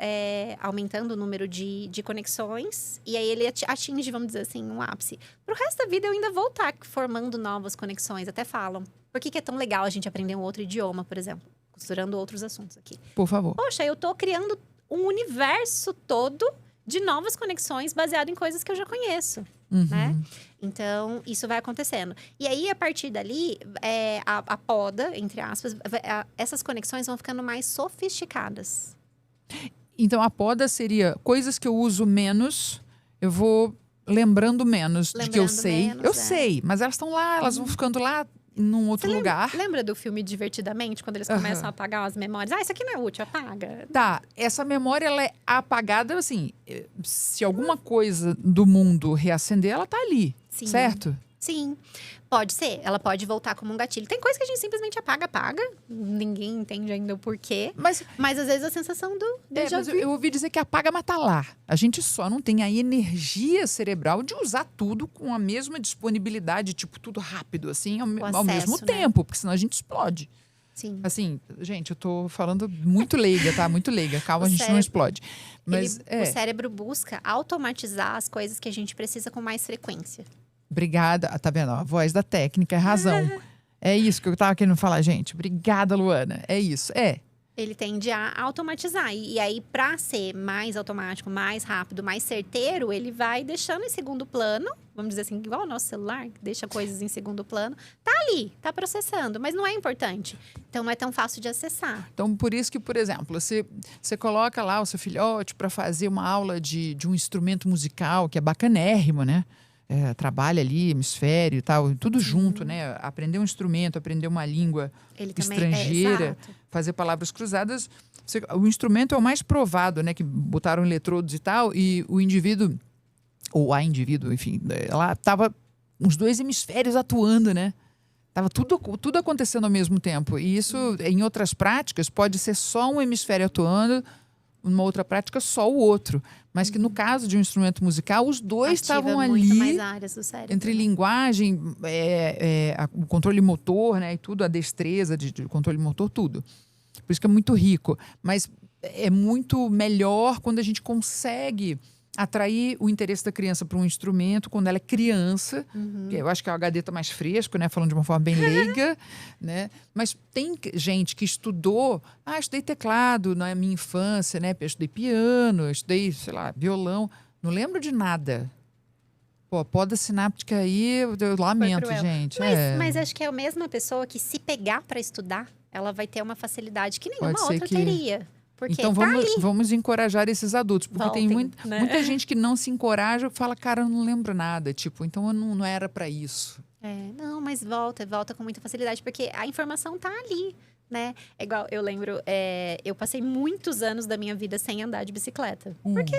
aumentando o número de conexões. E aí ele atinge, vamos dizer assim, um ápice. Pro resto da vida eu ainda vou estar formando novas conexões, até falam. Por que é tão legal a gente aprender um outro idioma, por exemplo? Costurando outros assuntos aqui. Por favor. Poxa, eu tô criando um universo todo de novas conexões baseado em coisas que eu já conheço, né? Então, isso vai acontecendo. E aí, a partir dali, a poda, entre aspas, essas conexões vão ficando mais sofisticadas. Então, a poda seria coisas que eu uso menos, eu vou lembrando menos de que eu Lembrando sei. menos, Eu sei, mas elas estão lá, elas vão ficando lá num outro lugar. Lembra do filme Divertidamente, quando eles começam a apagar as memórias? Isso aqui não é útil, apaga. Tá, essa memória ela é apagada, assim, se alguma coisa do mundo reacender, ela tá ali, Sim. certo? Sim, pode ser. Ela pode voltar como um gatilho. Tem coisa que a gente simplesmente apaga. Ninguém entende ainda o porquê. Mas às vezes a sensação do déjà mas vu. eu ouvi dizer que apaga, mas tá lá. A gente só não tem a energia cerebral de usar tudo com a mesma disponibilidade, tipo, tudo rápido, assim, ao acesso, mesmo né? tempo, porque senão a gente explode. Sim. Assim, gente, eu tô falando muito leiga, tá? Muito leiga. Calma, O a gente não cérebro- explode. Mas, O cérebro busca automatizar as coisas que a gente precisa com mais frequência. Obrigada. Tá vendo? A voz da técnica, é razão. É isso que eu tava querendo falar, gente. Obrigada, Luana. É isso. Ele tende a automatizar. E aí, para ser mais automático, mais rápido, mais certeiro, ele vai deixando em segundo plano. Vamos dizer assim, igual o nosso celular, que deixa coisas em segundo plano. Tá ali, tá processando, mas não é importante. Então, não é tão fácil de acessar. Então, por isso que, por exemplo, você coloca lá o seu filhote para fazer uma aula de um instrumento musical, que é bacanérrimo, né? Trabalha ali, hemisfério e tal, tudo junto, né? Aprender um instrumento, aprender uma língua Ele também estrangeira, exato. fazer palavras cruzadas. O instrumento é o mais provado, né? Que botaram eletrodos e tal, e o indivíduo, ou a indivíduo, enfim, ela tava os dois hemisférios atuando, né? Tava tudo acontecendo ao mesmo tempo. E isso, em outras práticas, pode ser só um hemisfério atuando, numa outra prática, só o outro. Mas que no caso de um instrumento musical, os dois Ativa estavam muito ali, mais áreas do cérebro. entre linguagem, o controle motor, né? E tudo, a destreza de controle motor, tudo. Por isso que é muito rico. Mas é muito melhor quando a gente consegue atrair o interesse da criança para um instrumento quando ela é criança. Que eu acho que o HD está mais fresco, né? Falando de uma forma bem leiga, né? Mas tem gente que estudou. Estudei teclado na minha infância, né? Eu estudei piano, eu estudei, sei lá, violão. Não lembro de nada. Pô, poda sináptica aí, eu lamento, cruel. gente. Mas acho que é a mesma pessoa que, se pegar para estudar, ela vai ter uma facilidade que nenhuma Pode ser outra que- teria. Porque Então tá ali. vamos encorajar esses adultos, porque tem Voltem, né? muita gente que não se encoraja e fala, cara, eu não lembro nada, tipo, então eu não era para isso. Não, mas volta com muita facilidade, porque a informação tá ali, né? É igual, eu lembro, eu passei muitos anos da minha vida sem andar de bicicleta. Porque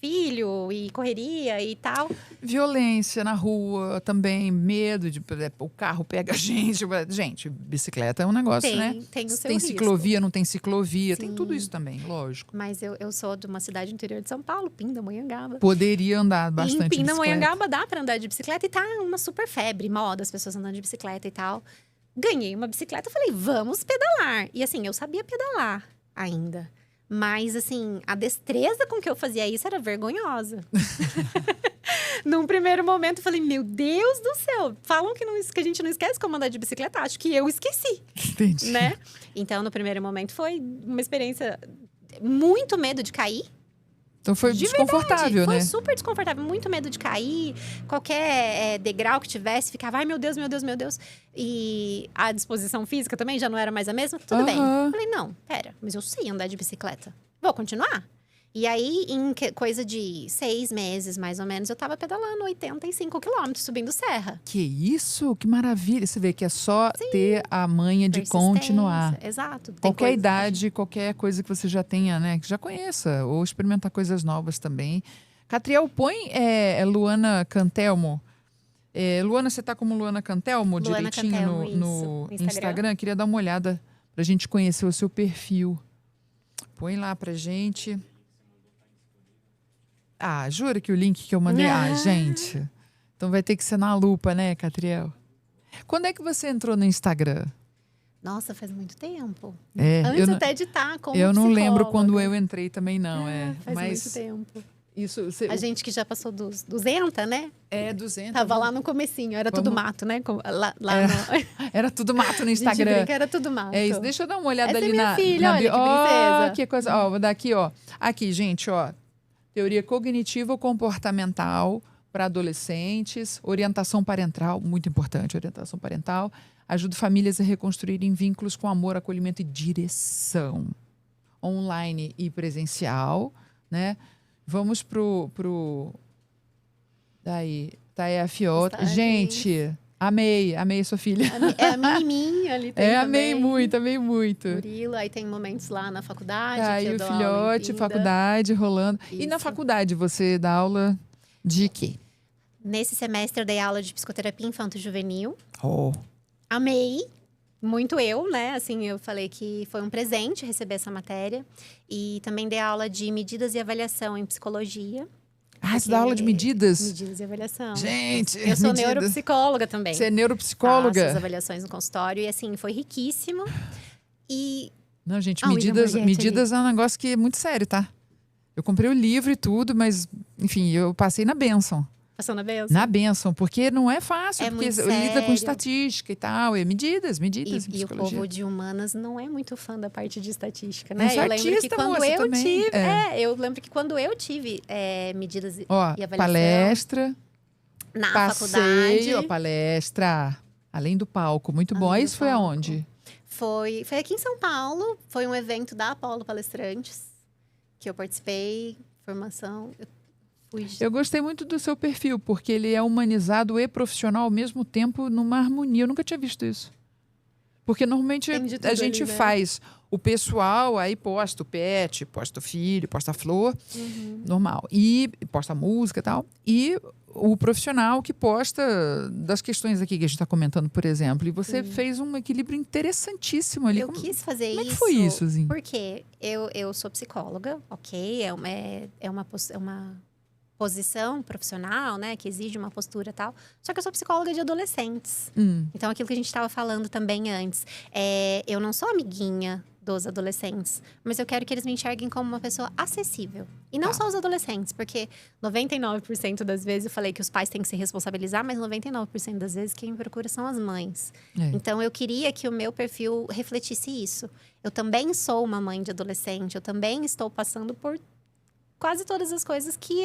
filho e correria e tal. Violência na rua também, medo de o carro pega a gente. Gente, bicicleta é um negócio, né? Tem o seu Tem risco. ciclovia, não tem ciclovia, tem Sim. tudo isso também, lógico. Mas eu sou de uma cidade interior de São Paulo, Pindamonhangaba. Poderia andar E em bastante de bicicleta. Pindamonhangaba dá pra andar de bicicleta e tá uma super febre, moda, as pessoas andando de bicicleta e tal. Ganhei uma bicicleta, falei, vamos pedalar. E assim, eu sabia pedalar ainda. Mas assim, a destreza com que eu fazia isso era vergonhosa. Num primeiro momento, eu falei, meu Deus do céu. Falam que a gente não esquece como andar de bicicleta. Acho que eu esqueci, Entendi. né? Então, no primeiro momento, foi uma experiência... Muito medo de cair. Então foi De desconfortável, Foi né? super desconfortável, muito medo de cair. Qualquer degrau que tivesse, ficava, ai meu Deus, meu Deus, meu Deus. E a disposição física também já não era mais a mesma. Tudo bem. Aham. Falei, não, pera, mas eu sei andar de bicicleta. Vou continuar. E aí, em coisa de 6 meses, mais ou menos, eu tava pedalando 85 quilômetros, subindo serra. Que isso? Que maravilha. Você vê que é só ter a manha de continuar. Persistência, exato. Tem Qualquer coisas que idade, qualquer coisa que você já tenha, né? Que já conheça. Ou experimentar coisas novas também. Catriel, põe Luana Cantelmo. Luana, você tá como Luana Cantelmo Luana direitinho Cantelmo, isso. no No Instagram? Instagram. Queria dar uma olhada pra gente conhecer o seu perfil. Põe lá pra gente. Jura que o link que eu mandei... gente. Então vai ter que ser na lupa, né, Catriel? Quando é que você entrou no Instagram? Nossa, faz muito tempo. Eu Antes não- até de estar como Eu não lembro psicóloga. quando eu entrei também, não. Faz Mas muito tempo. isso A gente que já passou dos 200, né? 200. Tava lá no comecinho, era tudo vamos- mato, né? Lá Era no... Era tudo mato no A gente Instagram. brinca, era tudo mato. É isso. Deixa eu dar uma olhada Essa é ali minha na filha, na olha bio. que princesa. Que coisa. Vou dar aqui, ó. Aqui, gente, ó. Teoria cognitivo-comportamental para adolescentes, orientação parental, muito importante, orientação parental, ajuda famílias a reconstruírem vínculos com amor, acolhimento e direção, online e presencial, né? Vamos pro Tá aí a Fiota. Postagens. Gente, amei sua filha. É a menininha ali tem Amei também. muito. Murilo, aí tem momentos lá na faculdade. Tá que aí eu o dou aula em filhote, vida. faculdade rolando. E na Isso. faculdade, você dá aula de quê? Nesse semestre eu dei aula de psicoterapia infanto-juvenil. Oh, Amei. Muito eu, né? Assim, eu falei que foi um presente receber essa matéria. E também dei aula de medidas e avaliação em psicologia. você dá aula de medidas? Medidas e avaliação. Gente, Eu sou medidas. neuropsicóloga também. Você é Faço as neuropsicóloga? avaliações no consultório. E assim, foi riquíssimo. E Não, gente, Ah, o William Borghetti medidas é um negócio que é muito sério, tá? Eu comprei o livro e tudo, mas, enfim, eu passei na bênção. passou na benção. Na bênção, porque não é fácil, É porque muito lida com sério. estatística e tal, e medidas em E o psicologia. povo de humanas não é muito fã da parte de estatística, Eu né? sou Eu lembro que artista, quando moça, eu também. tive. É. Eu lembro que quando eu tive medidas Ó, e avaliação palestra, na passeio, faculdade. a palestra, além do palco, muito bom. Além Aí do isso foi palco. aonde? Foi aqui em São Paulo, foi um evento da Apolo Palestrantes, que eu participei, formação. Eu fui. Eu gostei muito do seu perfil, porque ele é humanizado e profissional ao mesmo tempo, numa harmonia. Eu nunca tinha visto isso. Porque normalmente Tem de a tudo gente ali, né? faz o pessoal, aí posta o pet, posta o filho, posta a flor, normal. E posta a música e tal. E o profissional que posta das questões aqui que a gente está comentando, por exemplo. E você fez um equilíbrio interessantíssimo ali. Eu quis fazer como é isso. que foi isso, Zinho? Porque eu sou psicóloga, ok? É uma posição profissional, né? Que exige uma postura e tal. Só que eu sou psicóloga de adolescentes. Então, aquilo que a gente estava falando também antes. Eu não sou amiguinha dos adolescentes, mas eu quero que eles me enxerguem como uma pessoa acessível. E não Tá. só os adolescentes, porque 99% das vezes eu falei que os pais têm que se responsabilizar, mas 99% das vezes quem me procura são as mães. É. Então, eu queria que o meu perfil refletisse isso. Eu também sou uma mãe de adolescente, eu também estou passando por quase todas as coisas que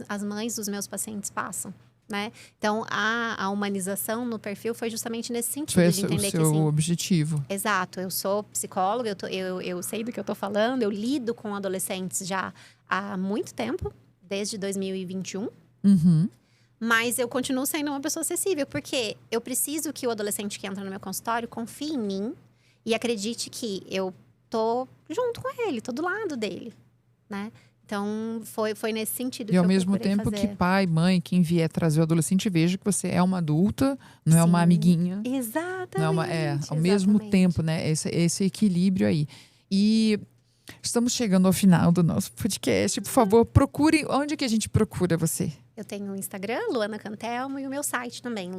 as mães dos meus pacientes passam, né? Então, a humanização no perfil foi justamente nesse sentido, Foi de o entender que seu assim, objetivo. exato, eu sou psicóloga, eu sei do que eu tô falando, eu lido com adolescentes já há muito tempo, desde 2021. Uhum. Mas eu continuo sendo uma pessoa acessível, porque eu preciso que o adolescente que entra no meu consultório confie em mim e acredite que eu tô junto com ele, tô do lado dele, né? Então, foi nesse sentido que E eu ao mesmo procurei tempo fazer. que pai, mãe, quem vier trazer o adolescente, veja que você é uma adulta, não é uma Sim. amiguinha. Exatamente. Não é uma, ao mesmo exatamente. tempo, né? Esse equilíbrio aí. E estamos chegando ao final do nosso podcast. Por favor, procure. Onde que a gente procura você? Eu tenho o Instagram, Luana Cantelmo, e o meu site também,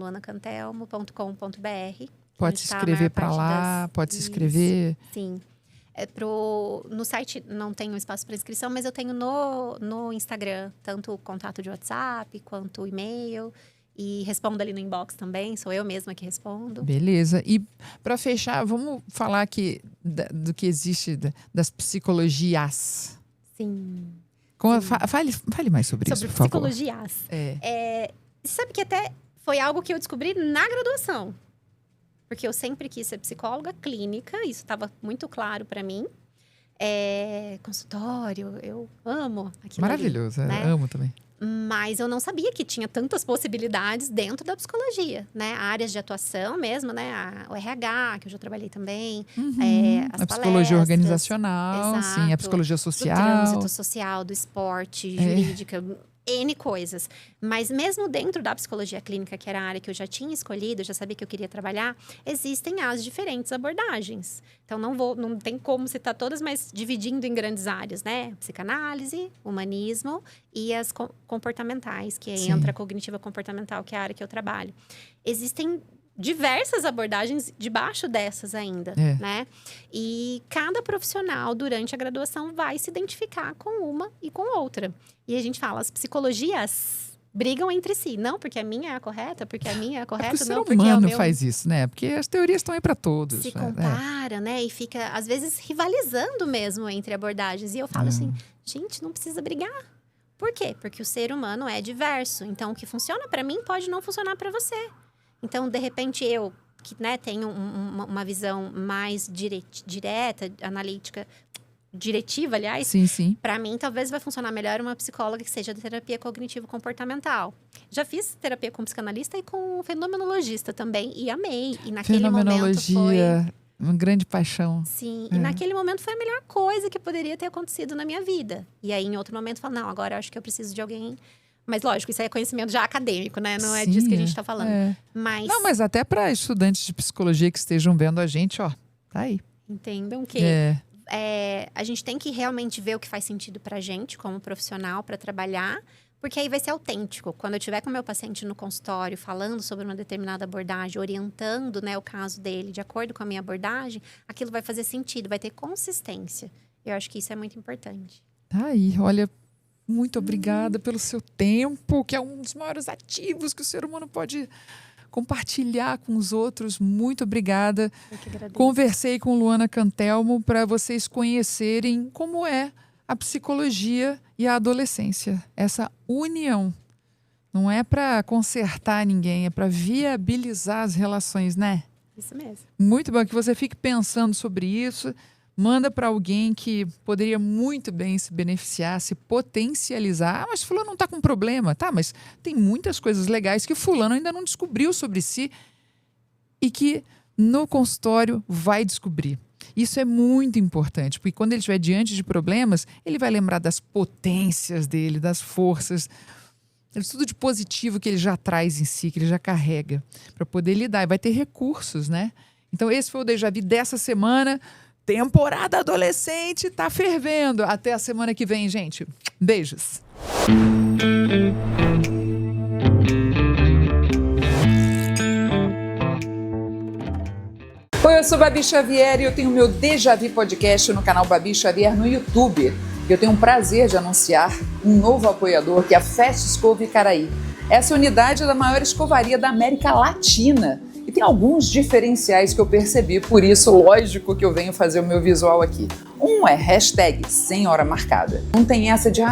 luanacantelmo.com.br. Pode se inscrever para lá, pode se inscrever. Sim. No site não tenho espaço para inscrição, mas eu tenho no Instagram, tanto o contato de WhatsApp quanto o e-mail. E respondo ali no inbox também, sou eu mesma que respondo. Beleza. E para fechar, vamos falar aqui do que existe das psicologias. Sim. Fale mais sobre isso, por favor. Psicologias. É. Sabe que até foi algo que eu descobri na graduação. Porque eu sempre quis ser psicóloga clínica, isso estava muito claro para mim. Consultório, eu amo aquilo Maravilhoso, ali, né? Amo também. Mas eu não sabia que tinha tantas possibilidades dentro da psicologia, né? Áreas de atuação mesmo, né? O RH, que eu já trabalhei também. As A psicologia palestras, organizacional, exato, sim, a psicologia do social. trânsito social, do esporte, jurídica, N coisas. Mas mesmo dentro da psicologia clínica, que era a área que eu já tinha escolhido, eu já sabia que eu queria trabalhar, existem as diferentes abordagens. Então, não tem como citar todas, mas dividindo em grandes áreas, né? Psicanálise, humanismo e as comportamentais, que entra a cognitiva comportamental, que é a área que eu trabalho. Existem diversas abordagens debaixo dessas ainda, né? E cada profissional, durante a graduação, vai se identificar com uma e com outra. E a gente fala, as psicologias brigam entre si. Não porque a minha é a correta, porque a minha é a correta, Porque o ser não porque é o humano meu... faz isso, né? Porque as teorias estão aí para todos. Se compara, né? E fica, às vezes, rivalizando mesmo entre abordagens. E eu falo assim, gente, não precisa brigar. Por quê? Porque o ser humano é diverso. Então, o que funciona para mim pode não funcionar para você. Então, de repente, eu, que tenho uma visão mais direta, analítica, diretiva, aliás. Sim. Para mim, talvez vai funcionar melhor uma psicóloga que seja de terapia cognitivo-comportamental. Já fiz terapia com psicanalista e com fenomenologista também, e amei. E naquele momento foi... uma grande paixão. Sim, e naquele momento foi a melhor coisa que poderia ter acontecido na minha vida. E aí, em outro momento, eu falo, não, agora eu acho que eu preciso de alguém... Mas, lógico, isso aí é conhecimento já acadêmico, né? Não é disso que a gente tá falando. Mas até para estudantes de psicologia que estejam vendo a gente, ó, tá aí. Entendam que a gente tem que realmente ver o que faz sentido pra gente, como profissional, para trabalhar. Porque aí vai ser autêntico. Quando eu estiver com o meu paciente no consultório, falando sobre uma determinada abordagem, orientando, né, o caso dele de acordo com a minha abordagem, aquilo vai fazer sentido, vai ter consistência. Eu acho que isso é muito importante. Tá aí, olha, muito obrigada pelo seu tempo, que é um dos maiores ativos que o ser humano pode compartilhar com os outros. Muito obrigada. Eu que agradeço. Conversei com Luana Cantelmo para vocês conhecerem como é a psicologia e a adolescência. Essa união. Não é para consertar ninguém, é para viabilizar as relações, né? Isso mesmo. Muito bom que você fique pensando sobre isso. Manda para alguém que poderia muito bem se beneficiar, se potencializar. Ah, mas fulano não está com problema. Tá, mas tem muitas coisas legais que fulano ainda não descobriu sobre si e que no consultório vai descobrir. Isso é muito importante, porque quando ele estiver diante de problemas, ele vai lembrar das potências dele, das forças, tudo de positivo que ele já traz em si, que ele já carrega, para poder lidar. E vai ter recursos, né? Então esse foi o Déjà Vu dessa semana. Temporada adolescente tá fervendo. Até a semana que vem, gente. Beijos. Oi, eu sou Babi Xavier e eu tenho meu Déjà Vu Podcast no canal Babi Xavier no YouTube. Eu tenho um prazer de anunciar um novo apoiador, que é a Fast Escova Icaraí. Essa unidade é da maior escovaria da América Latina. E tem alguns diferenciais que eu percebi, por isso, lógico que eu venho fazer o meu visual aqui. Um é hashtag sem hora marcada. Não tem essa de,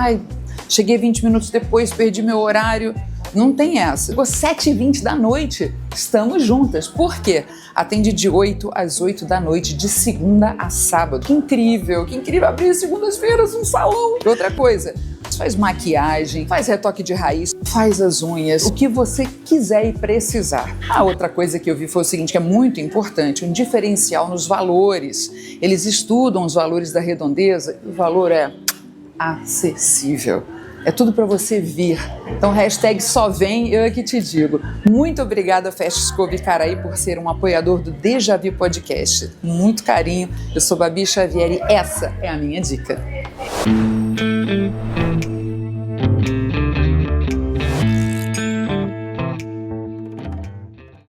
cheguei 20 minutos depois, perdi meu horário. Não tem essa. Ficou 7h20 da noite, estamos juntas. Por quê? Atende de 8 às 8 da noite, de segunda a sábado. Que incrível abrir segundas-feiras um salão. E outra coisa, você faz maquiagem, faz retoque de raiz, faz as unhas, o que você quiser e precisar. A outra coisa que eu vi foi o seguinte, que é muito importante, um diferencial nos valores. Eles estudam os valores da Redondeza e o valor é acessível. É tudo para você vir. Então, hashtag só vem, eu é que te digo. Muito obrigada, Fast Escova Icaraí, por ser um apoiador do Déjà Vu Podcast. Muito carinho. Eu sou Babi Xavier e essa é a minha dica.